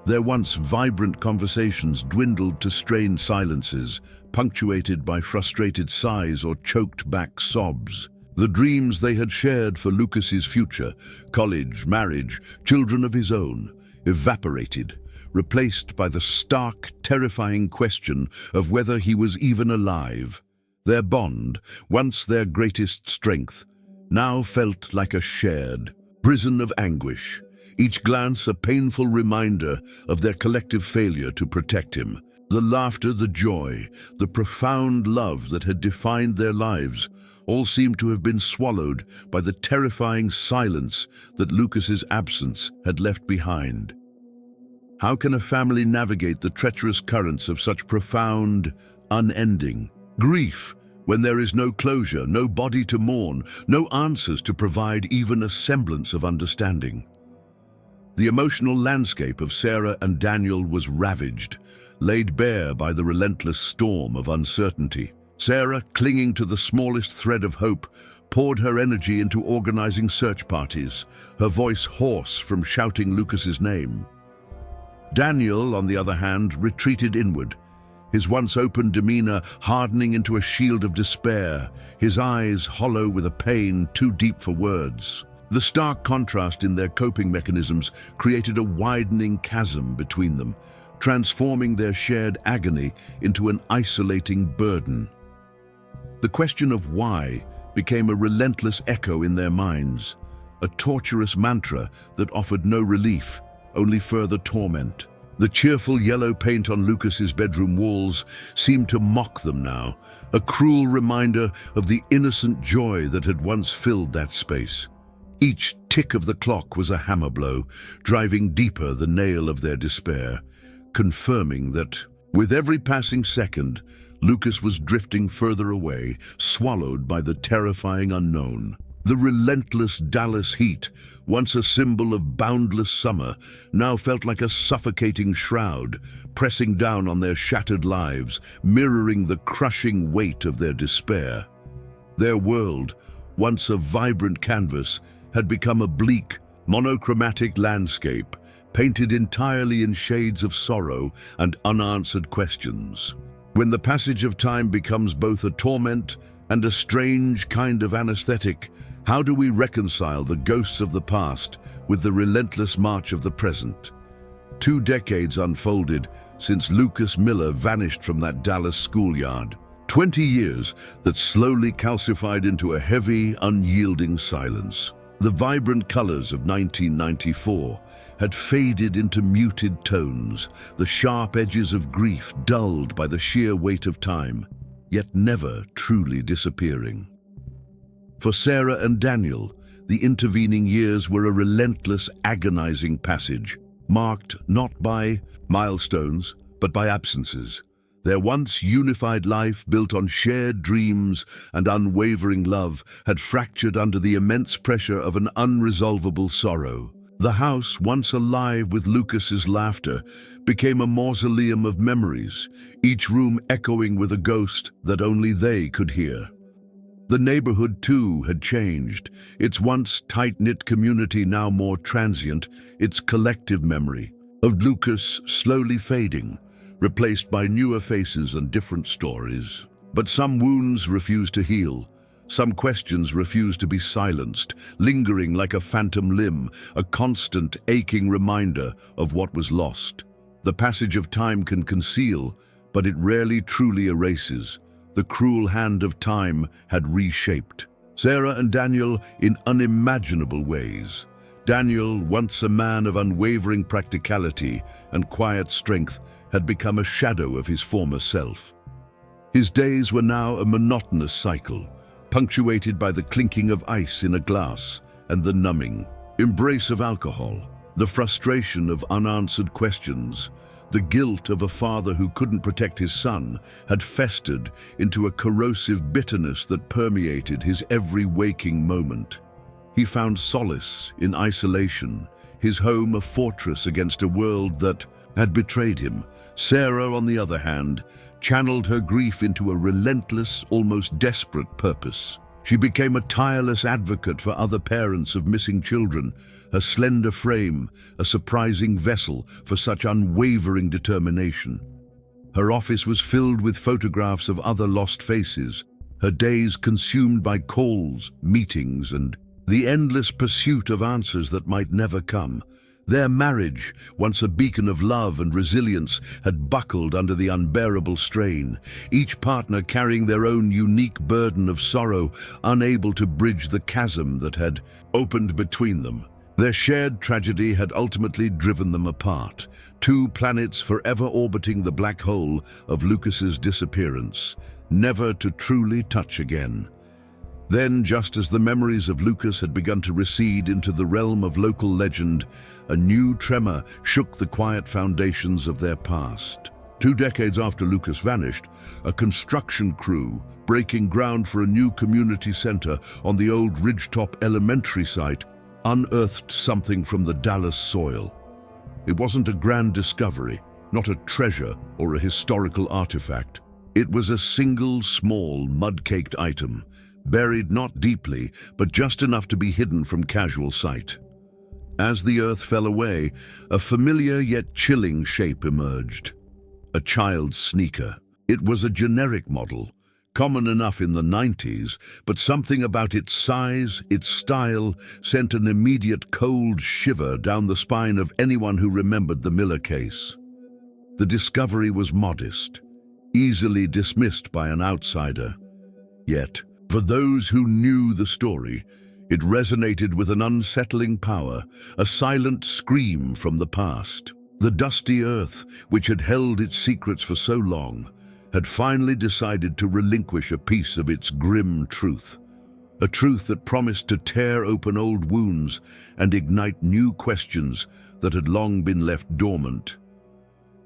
Their once vibrant conversations dwindled to strained silences, punctuated by frustrated sighs or choked-back sobs. The dreams they had shared for Lucas's future, college, marriage, children of his own, evaporated, replaced by the stark, terrifying question of whether he was even alive. Their bond, once their greatest strength, now felt like a shared prison of anguish, each glance a painful reminder of their collective failure to protect him. The laughter, the joy, the profound love that had defined their lives all seemed to have been swallowed by the terrifying silence that Lucas's absence had left behind. How can a family navigate the treacherous currents of such profound, unending grief when there is no closure, no body to mourn, no answers to provide even a semblance of understanding? The emotional landscape of Sarah and Daniel was ravaged, laid bare by the relentless storm of uncertainty. Sarah, clinging to the smallest thread of hope, poured her energy into organizing search parties, her voice hoarse from shouting Lucas's name. Daniel, on the other hand, retreated inward, his once open demeanor hardening into a shield of despair, his eyes hollow with a pain too deep for words. The stark contrast in their coping mechanisms created a widening chasm between them, transforming their shared agony into an isolating burden. The question of why became a relentless echo in their minds, a torturous mantra that offered no relief, only further torment. The cheerful yellow paint on Lucas's bedroom walls seemed to mock them now, a cruel reminder of the innocent joy that had once filled that space. Each tick of the clock was a hammer blow, driving deeper the nail of their despair, confirming that, with every passing second, Lucas was drifting further away, swallowed by the terrifying unknown. The relentless Dallas heat, once a symbol of boundless summer, now felt like a suffocating shroud, pressing down on their shattered lives, mirroring the crushing weight of their despair. Their world, once a vibrant canvas, had become a bleak, monochromatic landscape, painted entirely in shades of sorrow and unanswered questions. When the passage of time becomes both a torment and a strange kind of anesthetic, how do we reconcile the ghosts of the past with the relentless march of the present? 2 decades unfolded since Lucas Miller vanished from that Dallas schoolyard. 20 years that slowly calcified into a heavy, unyielding silence. The vibrant colors of 1994 had faded into muted tones, the sharp edges of grief dulled by the sheer weight of time, yet never truly disappearing. For Sarah and Daniel, the intervening years were a relentless, agonizing passage, marked not by milestones, but by absences. Their once unified life, built on shared dreams and unwavering love, had fractured under the immense pressure of an unresolvable sorrow. The house, once alive with Lucas's laughter, became a mausoleum of memories, each room echoing with a ghost that only they could hear. The neighborhood, too, had changed, its once tight-knit community now more transient, its collective memory of Lucas slowly fading, replaced by newer faces and different stories. But some wounds refused to heal. Some questions refused to be silenced, lingering like a phantom limb, a constant, aching reminder of what was lost. The passage of time can conceal, but it rarely truly erases. The cruel hand of time had reshaped Sarah and Daniel in unimaginable ways. Daniel, once a man of unwavering practicality and quiet strength, had become a shadow of his former self. His days were now a monotonous cycle, punctuated by the clinking of ice in a glass and the numbing embrace of alcohol, the frustration of unanswered questions. The guilt of a father who couldn't protect his son had festered into a corrosive bitterness that permeated his every waking moment. He found solace in isolation, his home a fortress against a world that had betrayed him. Sarah, on the other hand, channeled her grief into a relentless, almost desperate purpose. She became a tireless advocate for other parents of missing children, her slender frame a surprising vessel for such unwavering determination. Her office was filled with photographs of other lost faces, her days consumed by calls, meetings, and the endless pursuit of answers that might never come. Their marriage, once a beacon of love and resilience, had buckled under the unbearable strain, each partner carrying their own unique burden of sorrow, unable to bridge the chasm that had opened between them. Their shared tragedy had ultimately driven them apart, two planets forever orbiting the black hole of Lucas's disappearance, never to truly touch again. Then, just as the memories of Lucas had begun to recede into the realm of local legend, a new tremor shook the quiet foundations of their past. 2 decades after Lucas vanished, a construction crew, breaking ground for a new community center on the old Ridgetop Elementary site, unearthed something from the Dallas soil. It wasn't a grand discovery, not a treasure or a historical artifact. It was a single, small, mud-caked item, buried not deeply, but just enough to be hidden from casual sight. As the earth fell away, a familiar yet chilling shape emerged. A child's sneaker. It was a generic model, common enough in the 90s, but something about its size, its style, sent an immediate cold shiver down the spine of anyone who remembered the Miller case. The discovery was modest, easily dismissed by an outsider. Yet, for those who knew the story, it resonated with an unsettling power, a silent scream from the past. The dusty earth, which had held its secrets for so long, had finally decided to relinquish a piece of its grim truth. A truth that promised to tear open old wounds and ignite new questions that had long been left dormant.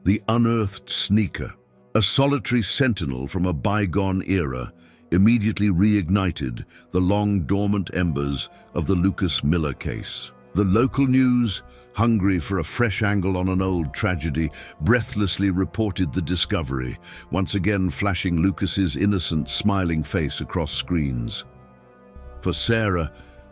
The unearthed sneaker, a solitary sentinel from a bygone era, immediately reignited the long-dormant embers of the Lucas Miller case. The local news, hungry for a fresh angle on an old tragedy, breathlessly reported the discovery, once again flashing Lucas's innocent, smiling face across screens. For Sarah,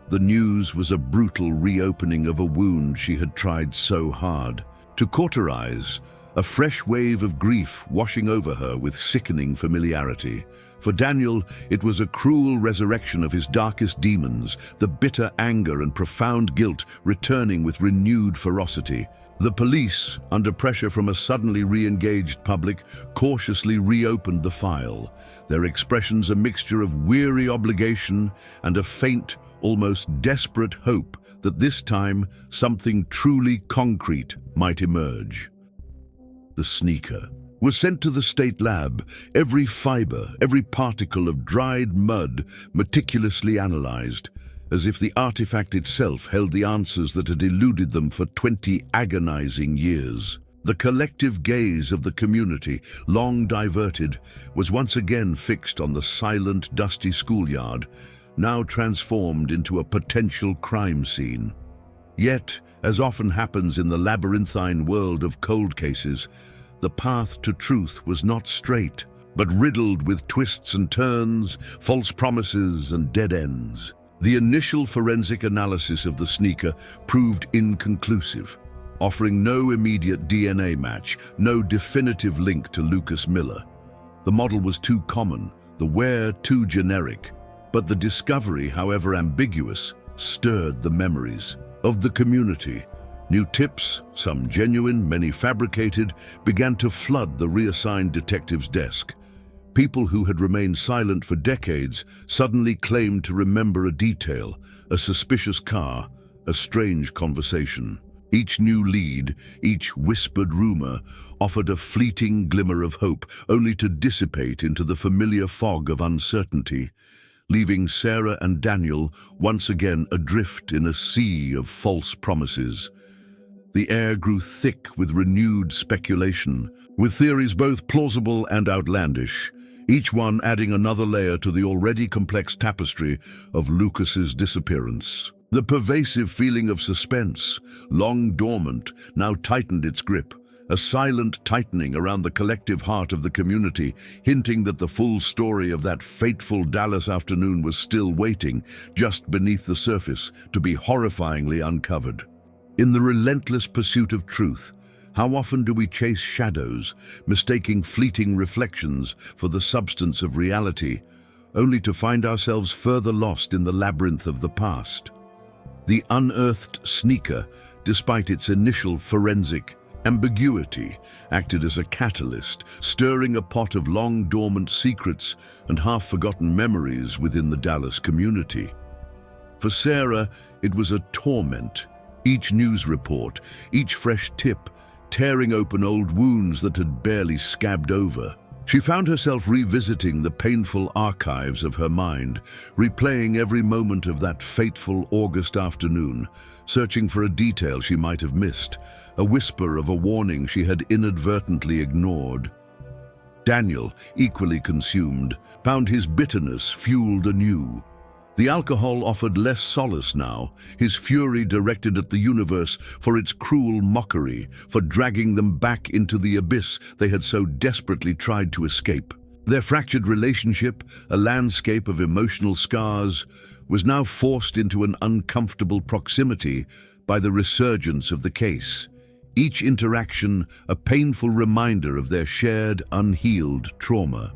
the news was a brutal reopening of a wound she had tried so hard to cauterize, a fresh wave of grief washing over her with sickening familiarity. For Daniel, it was a cruel resurrection of his darkest demons, the bitter anger and profound guilt returning with renewed ferocity. The police, under pressure from a suddenly re-engaged public, cautiously reopened the file, their expressions a mixture of weary obligation and a faint, almost desperate hope that this time something truly concrete might emerge. The sneaker was sent to the state lab, every fiber, every particle of dried mud meticulously analyzed, as if the artifact itself held the answers that had eluded them for 20 agonizing years. The collective gaze of the community, long diverted, was once again fixed on the silent, dusty schoolyard, now transformed into a potential crime scene. Yet, as often happens in the labyrinthine world of cold cases, the path to truth was not straight, but riddled with twists and turns, false promises and dead ends. The initial forensic analysis of the sneaker proved inconclusive, offering no immediate DNA match, no definitive link to Lucas Miller. The model was too common, the wear too generic, but the discovery, however ambiguous, stirred the memories of the community. New tips, some genuine, many fabricated, began to flood the reassigned detective's desk. People who had remained silent for decades suddenly claimed to remember a detail, a suspicious car, a strange conversation. Each new lead, each whispered rumor, offered a fleeting glimmer of hope, only to dissipate into the familiar fog of uncertainty, leaving Sarah and Daniel once again adrift in a sea of false promises. The air grew thick with renewed speculation, with theories both plausible and outlandish, each one adding another layer to the already complex tapestry of Lucas's disappearance. The pervasive feeling of suspense, long dormant, now tightened its grip, a silent tightening around the collective heart of the community, hinting that the full story of that fateful Dallas afternoon was still waiting, just beneath the surface, to be horrifyingly uncovered. In the relentless pursuit of truth, how often do we chase shadows, mistaking fleeting reflections for the substance of reality, only to find ourselves further lost in the labyrinth of the past? The unearthed sneaker, despite its initial forensic ambiguity, acted as a catalyst, stirring a pot of long-dormant secrets and half-forgotten memories within the Dallas community. For Sarah, it was a torment. Each news report, each fresh tip, tearing open old wounds that had barely scabbed over. She found herself revisiting the painful archives of her mind, replaying every moment of that fateful August afternoon, searching for a detail she might have missed, a whisper of a warning she had inadvertently ignored. Daniel, equally consumed, found his bitterness fueled anew. The alcohol offered less solace now, his fury directed at the universe for its cruel mockery, for dragging them back into the abyss they had so desperately tried to escape. Their fractured relationship, a landscape of emotional scars, was now forced into an uncomfortable proximity by the resurgence of the case. Each interaction a painful reminder of their shared, unhealed trauma.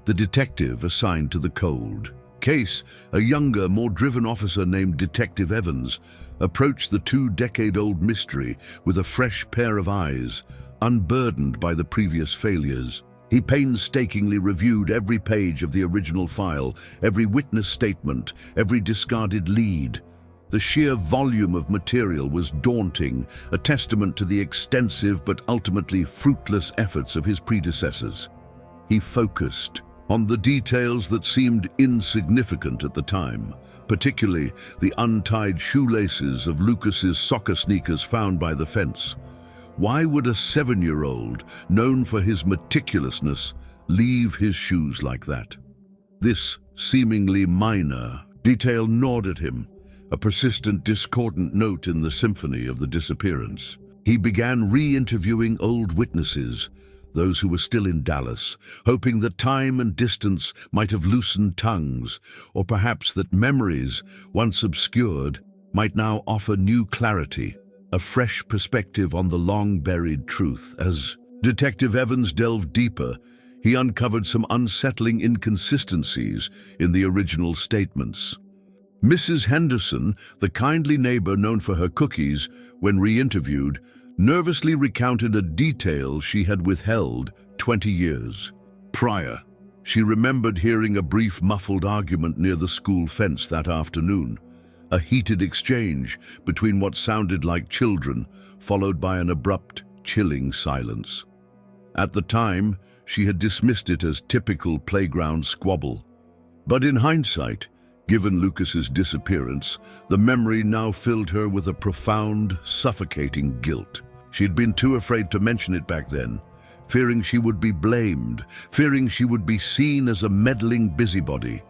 The detective assigned to the cold case, a younger, more driven officer named Detective Evans, approached the 2-decade-old mystery with a fresh pair of eyes, unburdened by the previous failures. He painstakingly reviewed every page of the original file, every witness statement, every discarded lead. The sheer volume of material was daunting, a testament to the extensive but ultimately fruitless efforts of his predecessors. He focused on the details that seemed insignificant at the time, particularly the untied shoelaces of Lucas's soccer sneakers found by the fence. Why would a 7-year-old, known for his meticulousness, leave his shoes like that? This seemingly minor detail gnawed at him, a persistent discordant note in the symphony of the disappearance. He began re-interviewing old witnesses, those who were still in Dallas, hoping that time and distance might have loosened tongues, or perhaps that memories, once obscured, might now offer new clarity, a fresh perspective on the long-buried truth. As Detective Evans delved deeper, he uncovered some unsettling inconsistencies in the original statements. Mrs. Henderson, the kindly neighbor known for her cookies, when re-interviewed, nervously recounted a detail she had withheld 20 years prior. She remembered hearing a brief muffled argument near the school fence that afternoon, a heated exchange between what sounded like children, followed by an abrupt, chilling silence. At the time, she had dismissed it as typical playground squabble. But in hindsight, Given Lucas's disappearance, the memory now filled her with a profound, suffocating guilt. She'd been too afraid to mention it back then, fearing she would be blamed, fearing she would be seen as a meddling busybody.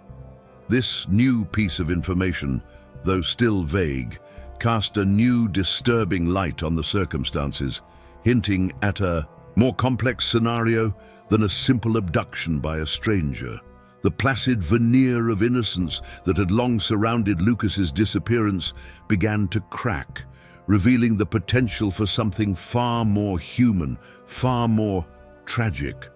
This new piece of information, though still vague, cast a new, disturbing light on the circumstances, hinting at a more complex scenario than a simple abduction by a stranger. The placid veneer of innocence that had long surrounded Lucas's disappearance began to crack, revealing the potential for something far more human, far more tragic.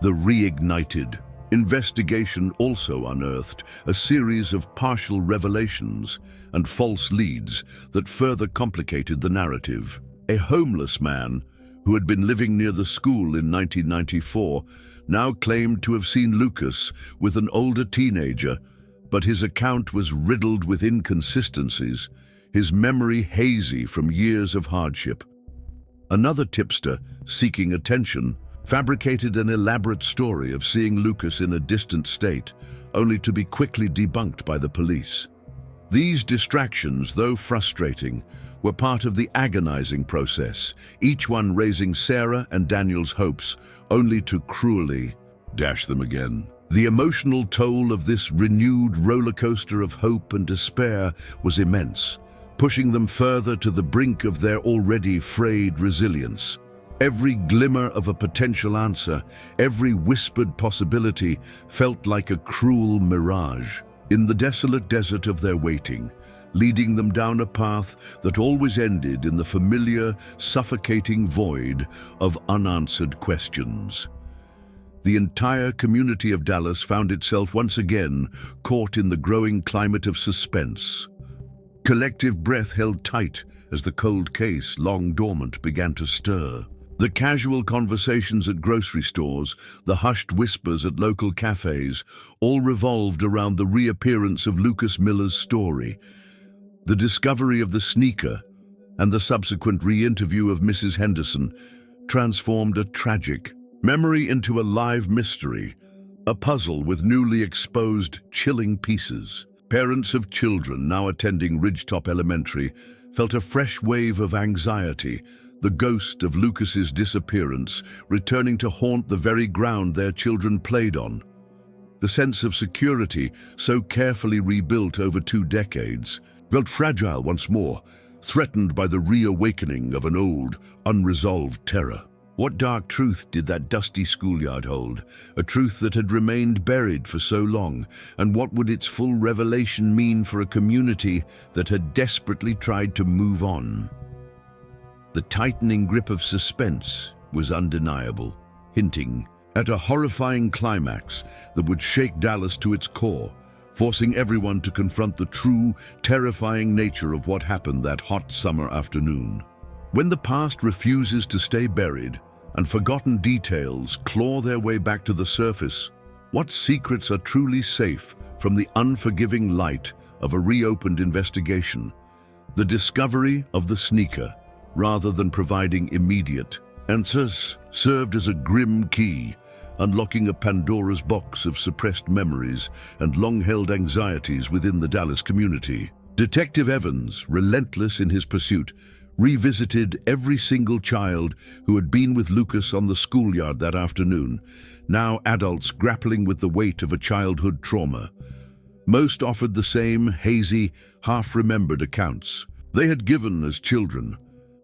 The reignited investigation also unearthed a series of partial revelations and false leads that further complicated the narrative. A homeless man who had been living near the school in 1994 now claimed to have seen Lucas with an older teenager, but his account was riddled with inconsistencies, his memory hazy from years of hardship. Another tipster, seeking attention, fabricated an elaborate story of seeing Lucas in a distant state, only to be quickly debunked by the police. These distractions, though frustrating, were part of the agonizing process, each one raising Sarah and Daniel's hopes, only to cruelly dash them again. The emotional toll of this renewed roller coaster of hope and despair was immense, pushing them further to the brink of their already frayed resilience. Every glimmer of a potential answer, every whispered possibility felt like a cruel mirage. In the desolate desert of their waiting, leading them down a path that always ended in the familiar, suffocating void of unanswered questions. The entire community of Dallas found itself once again caught in the growing climate of suspense. Collective breath held tight as the cold case, long dormant, began to stir. The casual conversations at grocery stores, the hushed whispers at local cafes, all revolved around the reappearance of Lucas Miller's story. The discovery of the sneaker and the subsequent re-interview of Mrs. Henderson transformed a tragic memory into a live mystery, a puzzle with newly exposed, chilling pieces. Parents of children now attending Ridgetop Elementary felt a fresh wave of anxiety, the ghost of Lucas's disappearance returning to haunt the very ground their children played on. The sense of security, so carefully rebuilt over 2 decades, felt fragile once more, threatened by the reawakening of an old, unresolved terror. What dark truth did that dusty schoolyard hold, a truth that had remained buried for so long, and what would its full revelation mean for a community that had desperately tried to move on? The tightening grip of suspense was undeniable, hinting at a horrifying climax that would shake Dallas to its core, forcing everyone to confront the true, terrifying nature of what happened that hot summer afternoon. When the past refuses to stay buried and forgotten details claw their way back to the surface, what secrets are truly safe from the unforgiving light of a reopened investigation? The discovery of the sneaker, rather than providing immediate answers, served as a grim key, unlocking a Pandora's box of suppressed memories and long-held anxieties within the Dallas community. Detective Evans, relentless in his pursuit, revisited every single child who had been with Lucas on the schoolyard that afternoon, now adults grappling with the weight of a childhood trauma. Most offered the same hazy, half-remembered accounts they had given as children,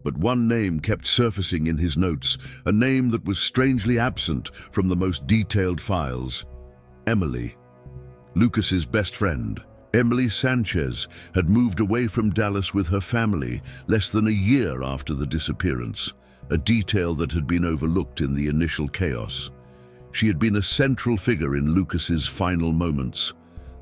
but one name kept surfacing in his notes, a name that was strangely absent from the most detailed files. Emily, Lucas's best friend. Emily Sanchez had moved away from Dallas with her family less than a year after the disappearance, a detail that had been overlooked in the initial chaos. She had been a central figure in Lucas's final moments,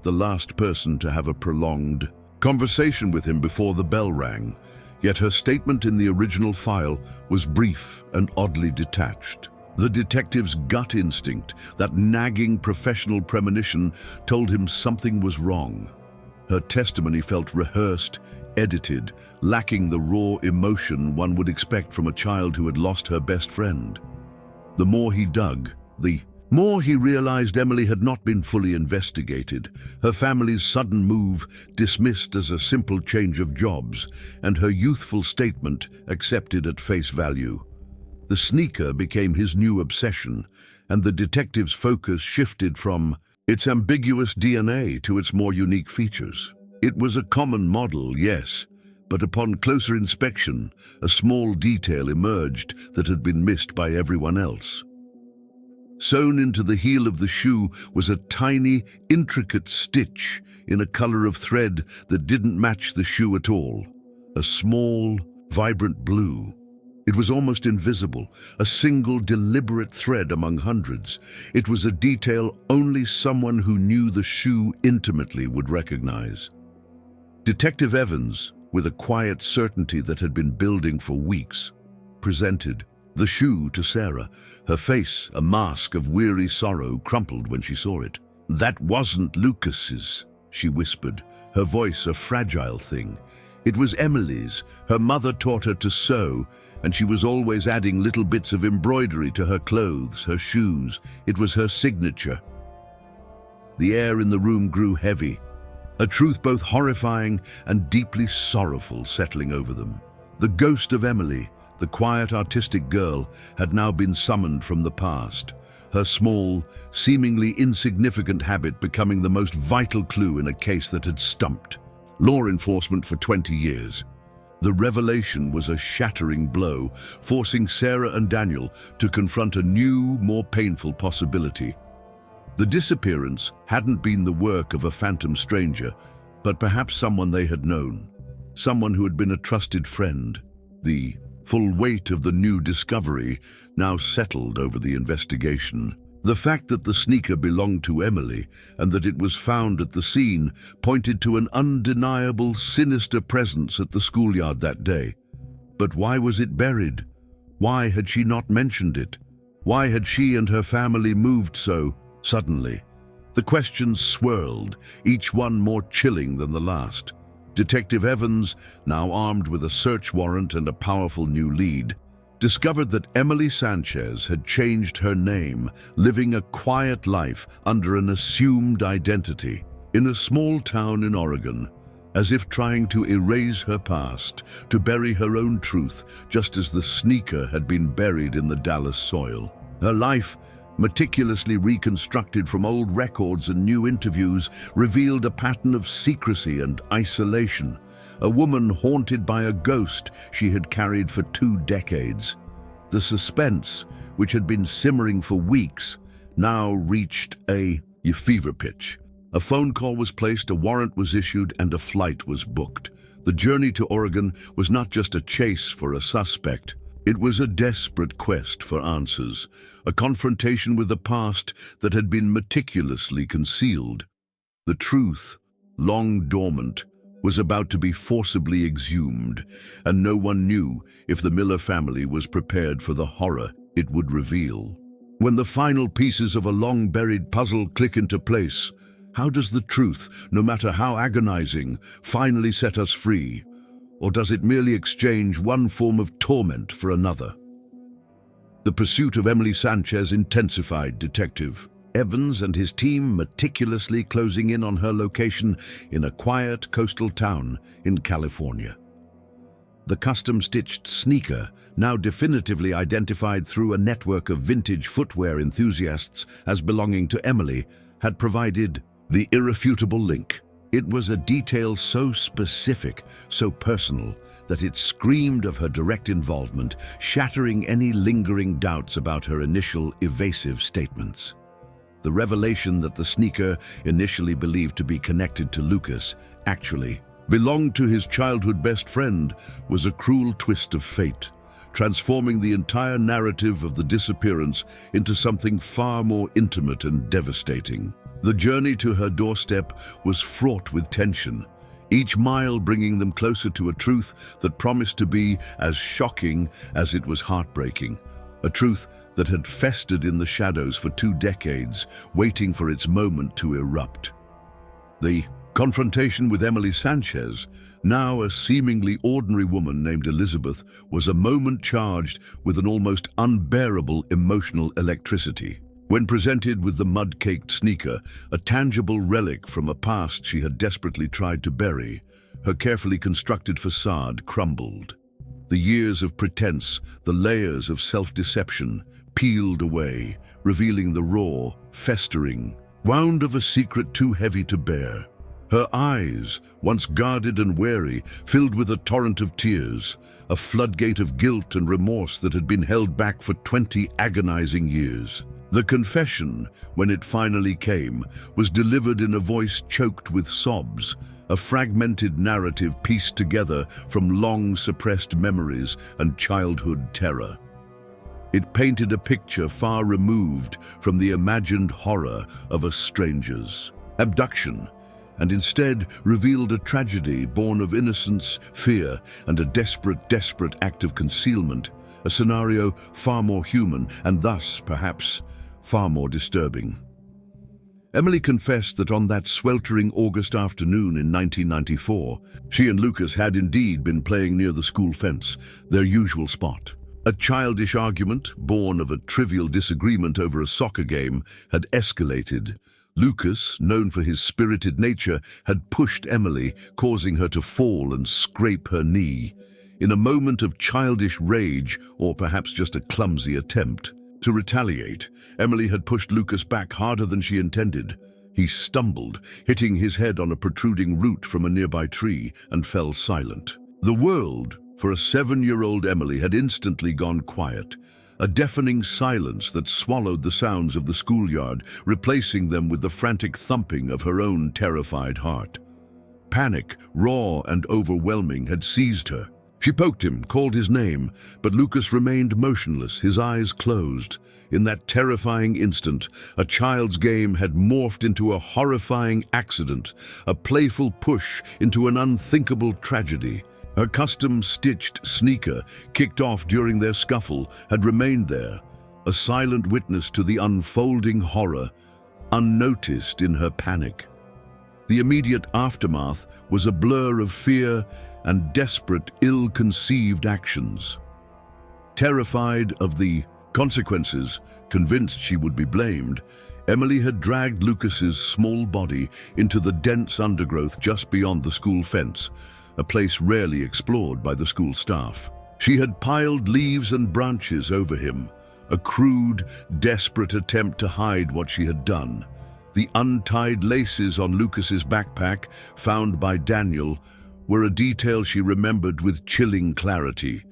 the last person to have a prolonged conversation with him before the bell rang, yet her statement in the original file was brief and oddly detached. The detective's gut instinct, that nagging professional premonition, told him something was wrong. Her testimony felt rehearsed, edited, lacking the raw emotion one would expect from a child who had lost her best friend. The more he dug, the More he realized Emily had not been fully investigated, her family's sudden move dismissed as a simple change of jobs, and her youthful statement accepted at face value. The sneaker became his new obsession, and the detective's focus shifted from its ambiguous DNA to its more unique features. It was a common model, yes, but upon closer inspection, a small detail emerged that had been missed by everyone else. Sewn into the heel of the shoe was a tiny, intricate stitch in a color of thread that didn't match the shoe at all. A small, vibrant blue. It was almost invisible, a single deliberate thread among hundreds. It was a detail only someone who knew the shoe intimately would recognize. Detective Evans, with a quiet certainty that had been building for weeks, presented the shoe to Sarah, her face a mask of weary sorrow crumpled when she saw it. "That wasn't Lucas's," she whispered, her voice a fragile thing. "It was Emily's. Her mother taught her to sew, and she was always adding little bits of embroidery to her clothes, her shoes. It was her signature." The air in the room grew heavy, a truth both horrifying and deeply sorrowful settling over them. The ghost of Emily, the quiet artistic girl, had now been summoned from the past, her small, seemingly insignificant habit becoming the most vital clue in a case that had stumped law enforcement for 20 years. The revelation was a shattering blow, forcing Sarah and Daniel to confront a new, more painful possibility. The disappearance hadn't been the work of a phantom stranger, but perhaps someone they had known, someone who had been a trusted friend. The full weight of the new discovery now settled over the investigation. The fact that the sneaker belonged to Emily and that it was found at the scene pointed to an undeniable, sinister presence at the schoolyard that day. But why was it buried? Why had she not mentioned it? Why had she and her family moved so suddenly? The questions swirled, each one more chilling than the last. Detective Evans, now armed with a search warrant and a powerful new lead, discovered that Emily Sanchez had changed her name, living a quiet life under an assumed identity in a small town in Oregon, as if trying to erase her past, to bury her own truth, just as the sneaker had been buried in the Dallas soil. Her life, meticulously reconstructed from old records and new interviews, revealed a pattern of secrecy and isolation, a woman haunted by a ghost she had carried for 2 decades. The suspense, which had been simmering for weeks, now reached a fever pitch. A phone call was placed, a warrant was issued, and a flight was booked. The journey to Oregon was not just a chase for a suspect. It was a desperate quest for answers, a confrontation with a past that had been meticulously concealed. The truth, long dormant, was about to be forcibly exhumed, and no one knew if the Miller family was prepared for the horror it would reveal. When the final pieces of a long-buried puzzle click into place, how does the truth, no matter how agonizing, finally set us free? Or does it merely exchange one form of torment for another? The pursuit of Emily Sanchez intensified. Detective Evans and his team meticulously closing in on her location in a quiet coastal town in California. The custom-stitched sneaker, now definitively identified through a network of vintage footwear enthusiasts as belonging to Emily, had provided the irrefutable link. It was a detail so specific, so personal, that it screamed of her direct involvement, shattering any lingering doubts about her initial evasive statements. The revelation that the sneaker, initially believed to be connected to Lucas, actually belonged to his childhood best friend, was a cruel twist of fate, transforming the entire narrative of the disappearance into something far more intimate and devastating. The journey to her doorstep was fraught with tension, each mile bringing them closer to a truth that promised to be as shocking as it was heartbreaking, a truth that had festered in the shadows for 2 decades, waiting for its moment to erupt. The confrontation with Emily Sanchez, now a seemingly ordinary woman named Elizabeth, was a moment charged with an almost unbearable emotional electricity. When presented with the mud-caked sneaker, a tangible relic from a past she had desperately tried to bury, her carefully constructed facade crumbled. The years of pretense, the layers of self-deception, peeled away, revealing the raw, festering wound of a secret too heavy to bear. Her eyes, once guarded and wary, filled with a torrent of tears, a floodgate of guilt and remorse that had been held back for 20 agonizing years. The confession, when it finally came, was delivered in a voice choked with sobs, a fragmented narrative pieced together from long-suppressed memories and childhood terror. It painted a picture far removed from the imagined horror of a stranger's abduction, and instead revealed a tragedy born of innocence, fear, and a desperate act of concealment, a scenario far more human and thus, perhaps, far more disturbing. Emily confessed that on that sweltering August afternoon in 1994, she and Lucas had indeed been playing near the school fence, their usual spot. A childish argument, born of a trivial disagreement over a soccer game, had escalated. Lucas, known for his spirited nature, had pushed Emily, causing her to fall and scrape her knee. In a moment of childish rage, or perhaps just a clumsy attempt to retaliate, Emily had pushed Lucas back harder than she intended. He stumbled, hitting his head on a protruding root from a nearby tree, and fell silent. The world, for a 7-year-old Emily, had instantly gone quiet, a deafening silence that swallowed the sounds of the schoolyard, replacing them with the frantic thumping of her own terrified heart. Panic, raw and overwhelming, had seized her. She poked him, called his name, but Lucas remained motionless, his eyes closed. In that terrifying instant, a child's game had morphed into a horrifying accident, a playful push into an unthinkable tragedy. Her custom-stitched sneaker, kicked off during their scuffle, had remained there, a silent witness to the unfolding horror, unnoticed in her panic. The immediate aftermath was a blur of fear and desperate, ill-conceived actions. Terrified of the consequences, convinced she would be blamed, Emily had dragged Lucas's small body into the dense undergrowth just beyond the school fence, a place rarely explored by the school staff. She had piled leaves and branches over him, a crude, desperate attempt to hide what she had done. The untied laces on Lucas's backpack, found by Daniel, were a detail she remembered with chilling clarity.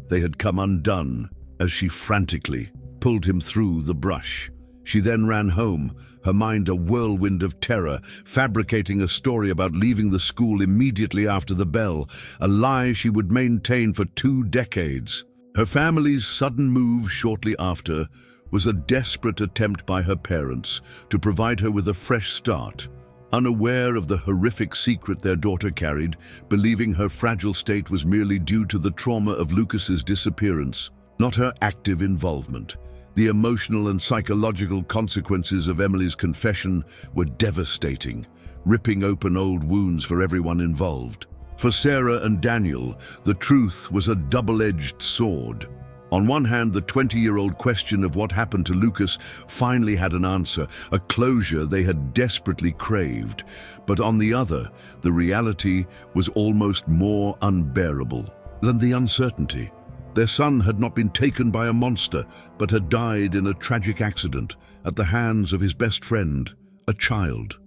They had come undone as she frantically pulled him through the brush. She then ran home, her mind a whirlwind of terror, fabricating a story about leaving the school immediately after the bell, a lie she would maintain for 2 decades. Her family's sudden move shortly after was a desperate attempt by her parents to provide her with a fresh start. Unaware of the horrific secret their daughter carried, believing her fragile state was merely due to the trauma of Lucas's disappearance, not her active involvement. The emotional and psychological consequences of Emily's confession were devastating, ripping open old wounds for everyone involved. For Sarah and Daniel, the truth was a double-edged sword. On one hand, the 20-year-old question of what happened to Lucas finally had an answer, a closure they had desperately craved. But on the other, the reality was almost more unbearable than the uncertainty. Their son had not been taken by a monster, but had died in a tragic accident at the hands of his best friend, a child.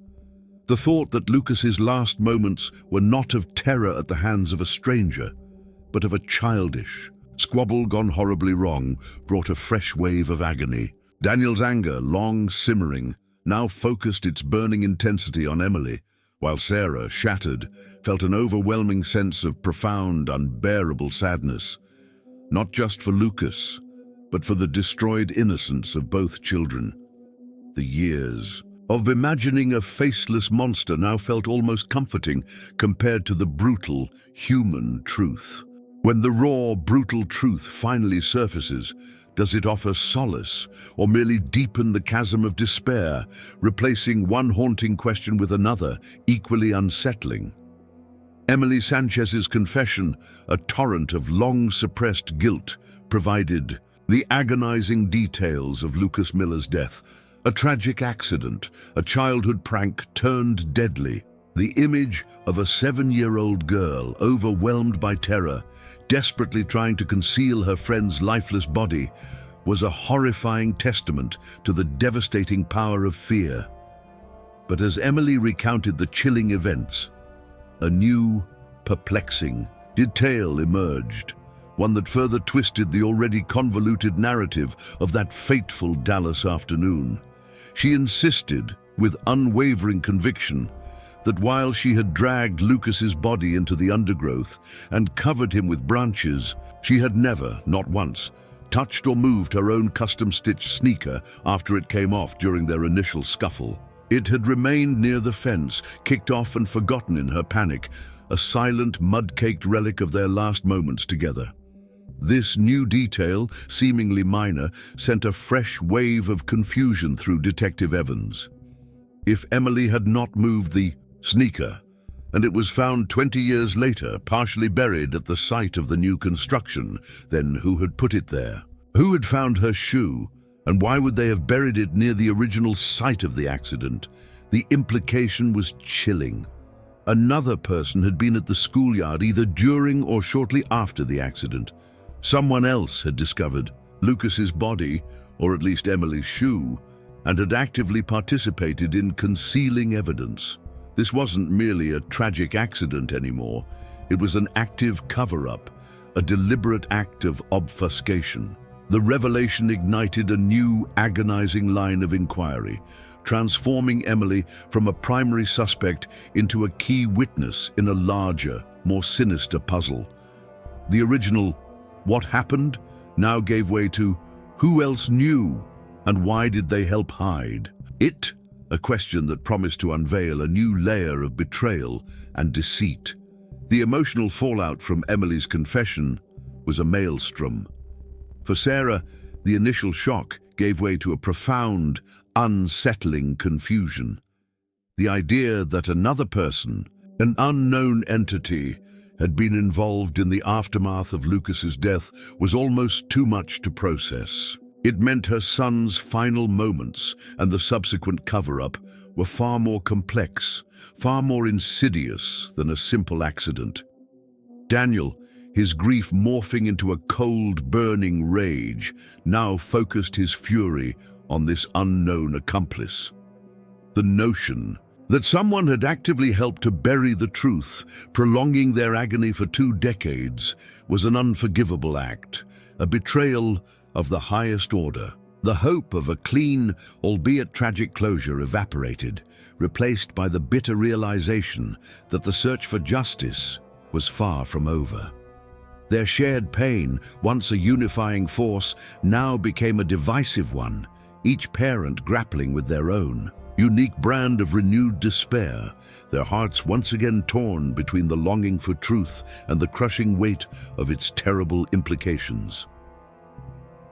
The thought that Lucas's last moments were not of terror at the hands of a stranger, but of a childish squabble gone horribly wrong, brought a fresh wave of agony. Daniel's anger, long simmering, now focused its burning intensity on Emily, while Sarah, shattered, felt an overwhelming sense of profound, unbearable sadness. Not just for Lucas, but for the destroyed innocence of both children. The years of imagining a faceless monster now felt almost comforting compared to the brutal, human truth. When the raw, brutal truth finally surfaces, does it offer solace or merely deepen the chasm of despair, replacing one haunting question with another, equally unsettling? Emily Sanchez's confession, a torrent of long-suppressed guilt, provided the agonizing details of Lucas Miller's death, A tragic accident, a childhood prank turned deadly. The image of a 7-year-old girl overwhelmed by terror, desperately trying to conceal her friend's lifeless body, was a horrifying testament to the devastating power of fear. But as Emily recounted the chilling events, a new, perplexing detail emerged, one that further twisted the already convoluted narrative of that fateful Dallas afternoon. She insisted, with unwavering conviction, that while she had dragged Lucas's body into the undergrowth and covered him with branches, she had never, not once, touched or moved her own custom-stitched sneaker after it came off during their initial scuffle. It had remained near the fence, kicked off and forgotten in her panic, a silent, mud-caked relic of their last moments together. This new detail, seemingly minor, sent a fresh wave of confusion through Detective Evans. If Emily had not moved the sneaker, and it was found 20 years later, partially buried at the site of the new construction, then who had put it there? Who had found her shoe, and why would they have buried it near the original site of the accident? The implication was chilling. Another person had been at the schoolyard either during or shortly after the accident. Someone else had discovered Lucas's body, or at least Emily's shoe, and had actively participated in concealing evidence. This wasn't merely a tragic accident anymore. It was an active cover-up, a deliberate act of obfuscation. The revelation ignited a new, agonizing line of inquiry, transforming Emily from a primary suspect into a key witness in a larger, more sinister puzzle. The original "what happened" now gave way to who else knew and why did they help hide it? A question that promised to unveil a new layer of betrayal and deceit. The emotional fallout from Emily's confession was a maelstrom. For Sarah, the initial shock gave way to a profound, unsettling confusion. The idea that another person, an unknown entity, had been involved in the aftermath of Lucas's death was almost too much to process. It meant her son's final moments and the subsequent cover-up were far more complex, far more insidious than a simple accident. Daniel, his grief morphing into a cold, burning rage, now focused his fury on this unknown accomplice. The notion that someone had actively helped to bury the truth, prolonging their agony for 2 decades, was an unforgivable act, a betrayal of the highest order. The hope of a clean, albeit tragic closure evaporated, replaced by the bitter realization that the search for justice was far from over. Their shared pain, once a unifying force, now became a divisive one, each parent grappling with their own unique brand of renewed despair, their hearts once again torn between the longing for truth and the crushing weight of its terrible implications.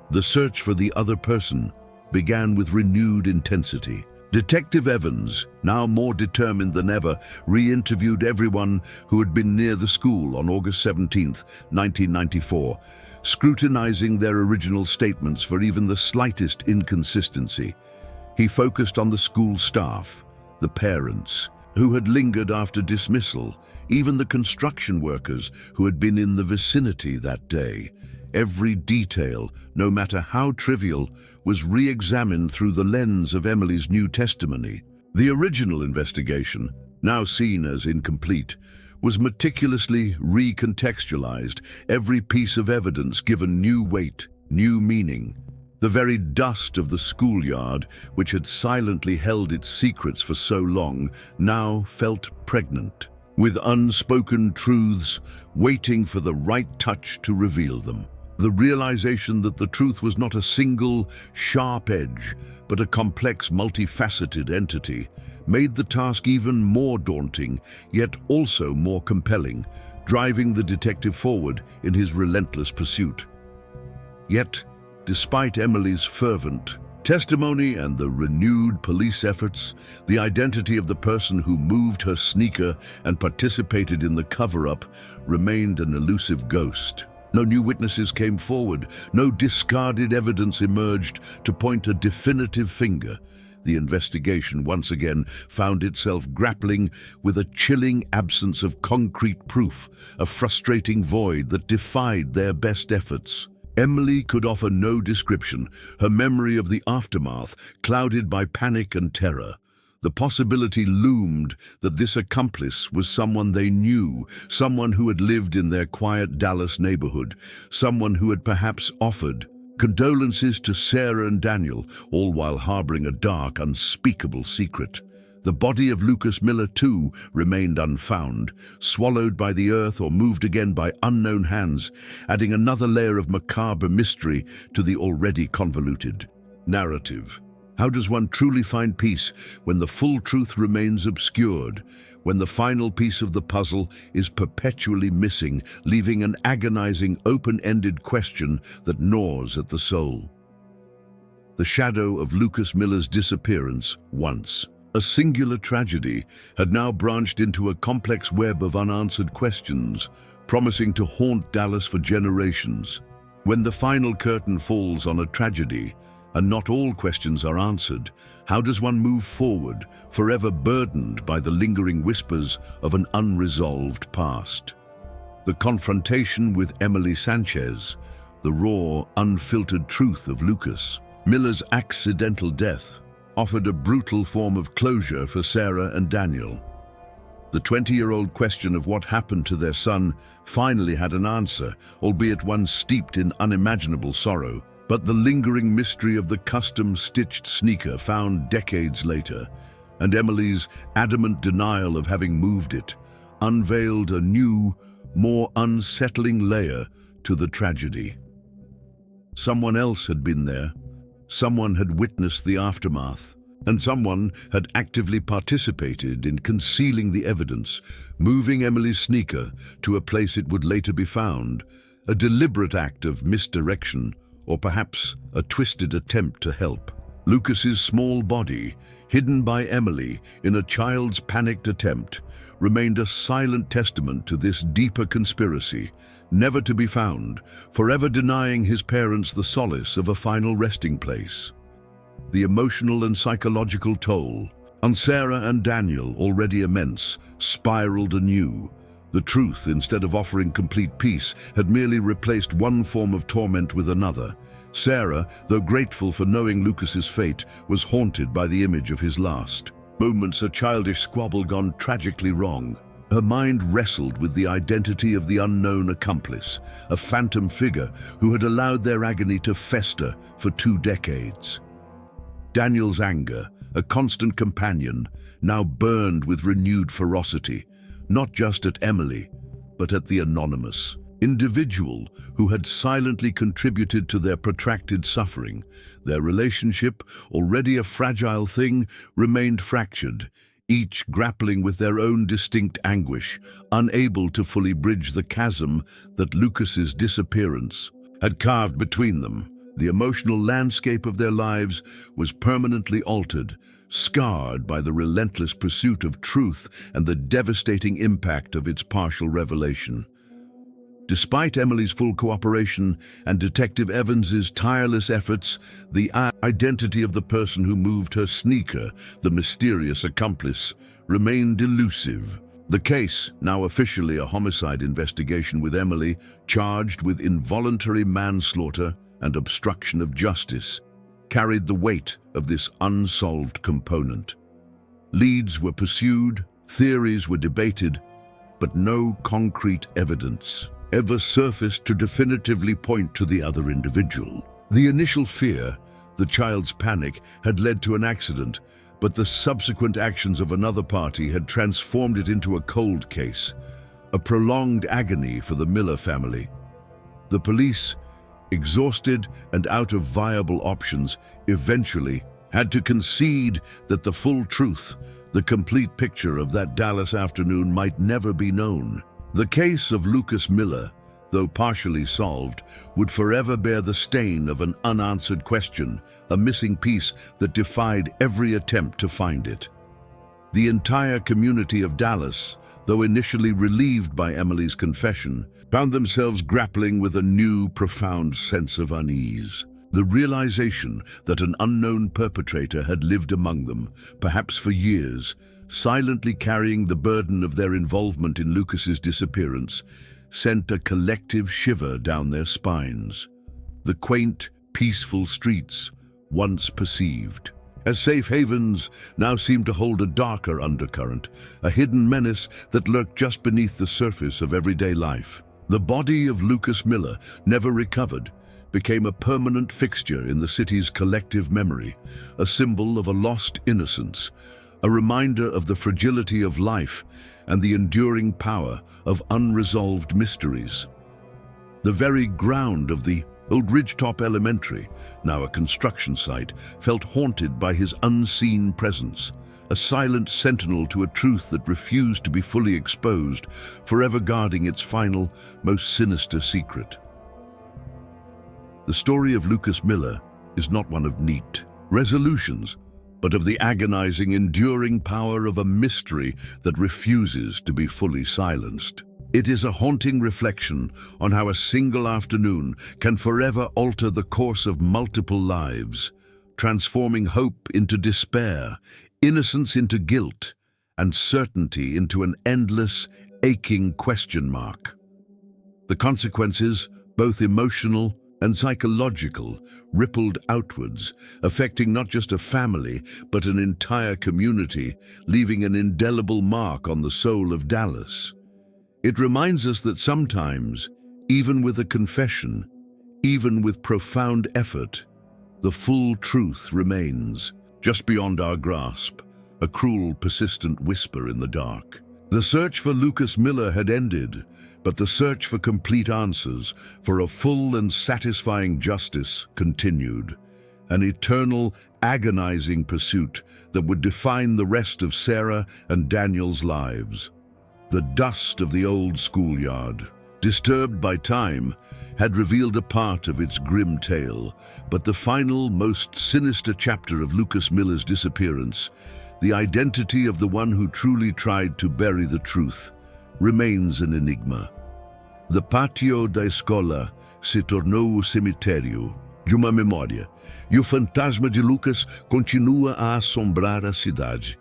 The search for the other person began with renewed intensity. Detective Evans, now more determined than ever, re-interviewed everyone who had been near the school on August 17, 1994, scrutinizing their original statements for even the slightest inconsistency. He focused on the school staff, the parents, who had lingered after dismissal, even the construction workers who had been in the vicinity that day. Every detail, no matter how trivial, was re-examined through the lens of Emily's new testimony. The original investigation, now seen as incomplete, was meticulously recontextualized, every piece of evidence given new weight, new meaning. The very dust of the schoolyard, which had silently held its secrets for so long, now felt pregnant, with unspoken truths waiting for the right touch to reveal them. The realization that the truth was not a single, sharp edge, but a complex, multifaceted entity, made the task even more daunting, yet also more compelling, driving the detective forward in his relentless pursuit. Yet, despite Emily's fervent testimony and the renewed police efforts, the identity of the person who moved her sneaker and participated in the cover-up remained an elusive ghost. No new witnesses came forward, no discarded evidence emerged to point a definitive finger, the investigation once again found itself grappling with a chilling absence of concrete proof, a frustrating void that defied their best efforts. Emily could offer no description, her memory of the aftermath clouded by panic and terror. The possibility loomed that this accomplice was someone they knew, someone who had lived in their quiet Dallas neighborhood, someone who had perhaps offered condolences to Sarah and Daniel, all while harboring a dark, unspeakable secret. The body of Lucas Miller, too, remained unfound, swallowed by the earth or moved again by unknown hands, adding another layer of macabre mystery to the already convoluted narrative. How does one truly find peace when the full truth remains obscured, when the final piece of the puzzle is perpetually missing, leaving an agonizing, open-ended question that gnaws at the soul? The shadow of Lucas Miller's disappearance, once a singular tragedy, had now branched into a complex web of unanswered questions, promising to haunt Dallas for generations. When the final curtain falls on a tragedy, and not all questions are answered, how does one move forward, forever burdened by the lingering whispers of an unresolved past? The confrontation with Emily Sanchez, the raw, unfiltered truth of Lucas Miller's accidental death, offered a brutal form of closure for Sarah and Daniel. The 20-year-old question of what happened to their son finally had an answer, albeit one steeped in unimaginable sorrow. But the lingering mystery of the custom-stitched sneaker found decades later, and Emily's adamant denial of having moved it, unveiled a new, more unsettling layer to the tragedy. Someone else had been there. Someone had witnessed the aftermath, and someone had actively participated in concealing the evidence, moving Emily's sneaker to a place it would later be found, a deliberate act of misdirection, or perhaps a twisted attempt to help. Lucas's small body, hidden by Emily in a child's panicked attempt, remained a silent testament to this deeper conspiracy, never to be found, forever denying his parents the solace of a final resting place. The emotional and psychological toll on Sarah and Daniel, already immense, spiraled anew. The truth, instead of offering complete peace, had merely replaced one form of torment with another. Sarah, though grateful for knowing Lucas's fate, was haunted by the image of his last moments, a childish squabble gone tragically wrong. Her mind wrestled with the identity of the unknown accomplice, a phantom figure who had allowed their agony to fester for 2 decades. Daniel's anger, a constant companion, now burned with renewed ferocity, not just at Emily, but at the anonymous individual who had silently contributed to their protracted suffering. Their relationship, already a fragile thing, remained fractured, each grappling with their own distinct anguish, unable to fully bridge the chasm that Lucas's disappearance had carved between them. The emotional landscape of their lives was permanently altered, scarred by the relentless pursuit of truth and the devastating impact of its partial revelation. Despite Emily's full cooperation and Detective Evans's tireless efforts, the identity of the person who moved her sneaker, the mysterious accomplice, remained elusive. The case, now officially a homicide investigation with Emily, charged with involuntary manslaughter and obstruction of justice, carried the weight of this unsolved component. Leads were pursued, theories were debated, but no concrete evidence ever surfaced to definitively point to the other individual. The initial fear, the child's panic, had led to an accident, but the subsequent actions of another party had transformed it into a cold case, a prolonged agony for the Miller family. The police, exhausted and out of viable options, eventually had to concede that the full truth, the complete picture of that Dallas afternoon, might never be known. The case of Lucas Miller, though partially solved, would forever bear the stain of an unanswered question, a missing piece that defied every attempt to find it. The entire community of Dallas, though initially relieved by Emily's confession, found themselves grappling with a new, profound sense of unease. The realization that an unknown perpetrator had lived among them, perhaps for years, silently carrying the burden of their involvement in Lucas's disappearance, sent a collective shiver down their spines. The quaint, peaceful streets, once perceived as safe havens, now seemed to hold a darker undercurrent, a hidden menace that lurked just beneath the surface of everyday life. The body of Lucas Miller, never recovered, became a permanent fixture in the city's collective memory, a symbol of a lost innocence, a reminder of the fragility of life and the enduring power of unresolved mysteries. The very ground of the old Ridgetop Elementary, now a construction site, felt haunted by his unseen presence, a silent sentinel to a truth that refused to be fully exposed, forever guarding its final, most sinister secret. The story of Lucas Miller is not one of neat resolutions, but of the agonizing, enduring power of a mystery that refuses to be fully silenced. It is a haunting reflection on how a single afternoon can forever alter the course of multiple lives, transforming hope into despair, innocence into guilt, and certainty into an endless, aching question mark. The consequences, both emotional and psychological, rippled outwards, affecting not just a family, but an entire community, leaving an indelible mark on the soul of Dallas. It reminds us that sometimes, even with a confession, even with profound effort, the full truth remains, just beyond our grasp, a cruel, persistent whisper in the dark. The search for Lucas Miller had ended, but the search for complete answers, for a full and satisfying justice, continued. An eternal, agonizing pursuit that would define the rest of Sarah and Daniel's lives. The dust of the old schoolyard, disturbed by time, had revealed a part of its grim tale, but the final, most sinister chapter of Lucas Miller's disappearance, the identity of the one who truly tried to bury the truth, remains an enigma. The patio da escola se tornou o cemitério de uma memória, e o fantasma de Lucas continua a assombrar a cidade.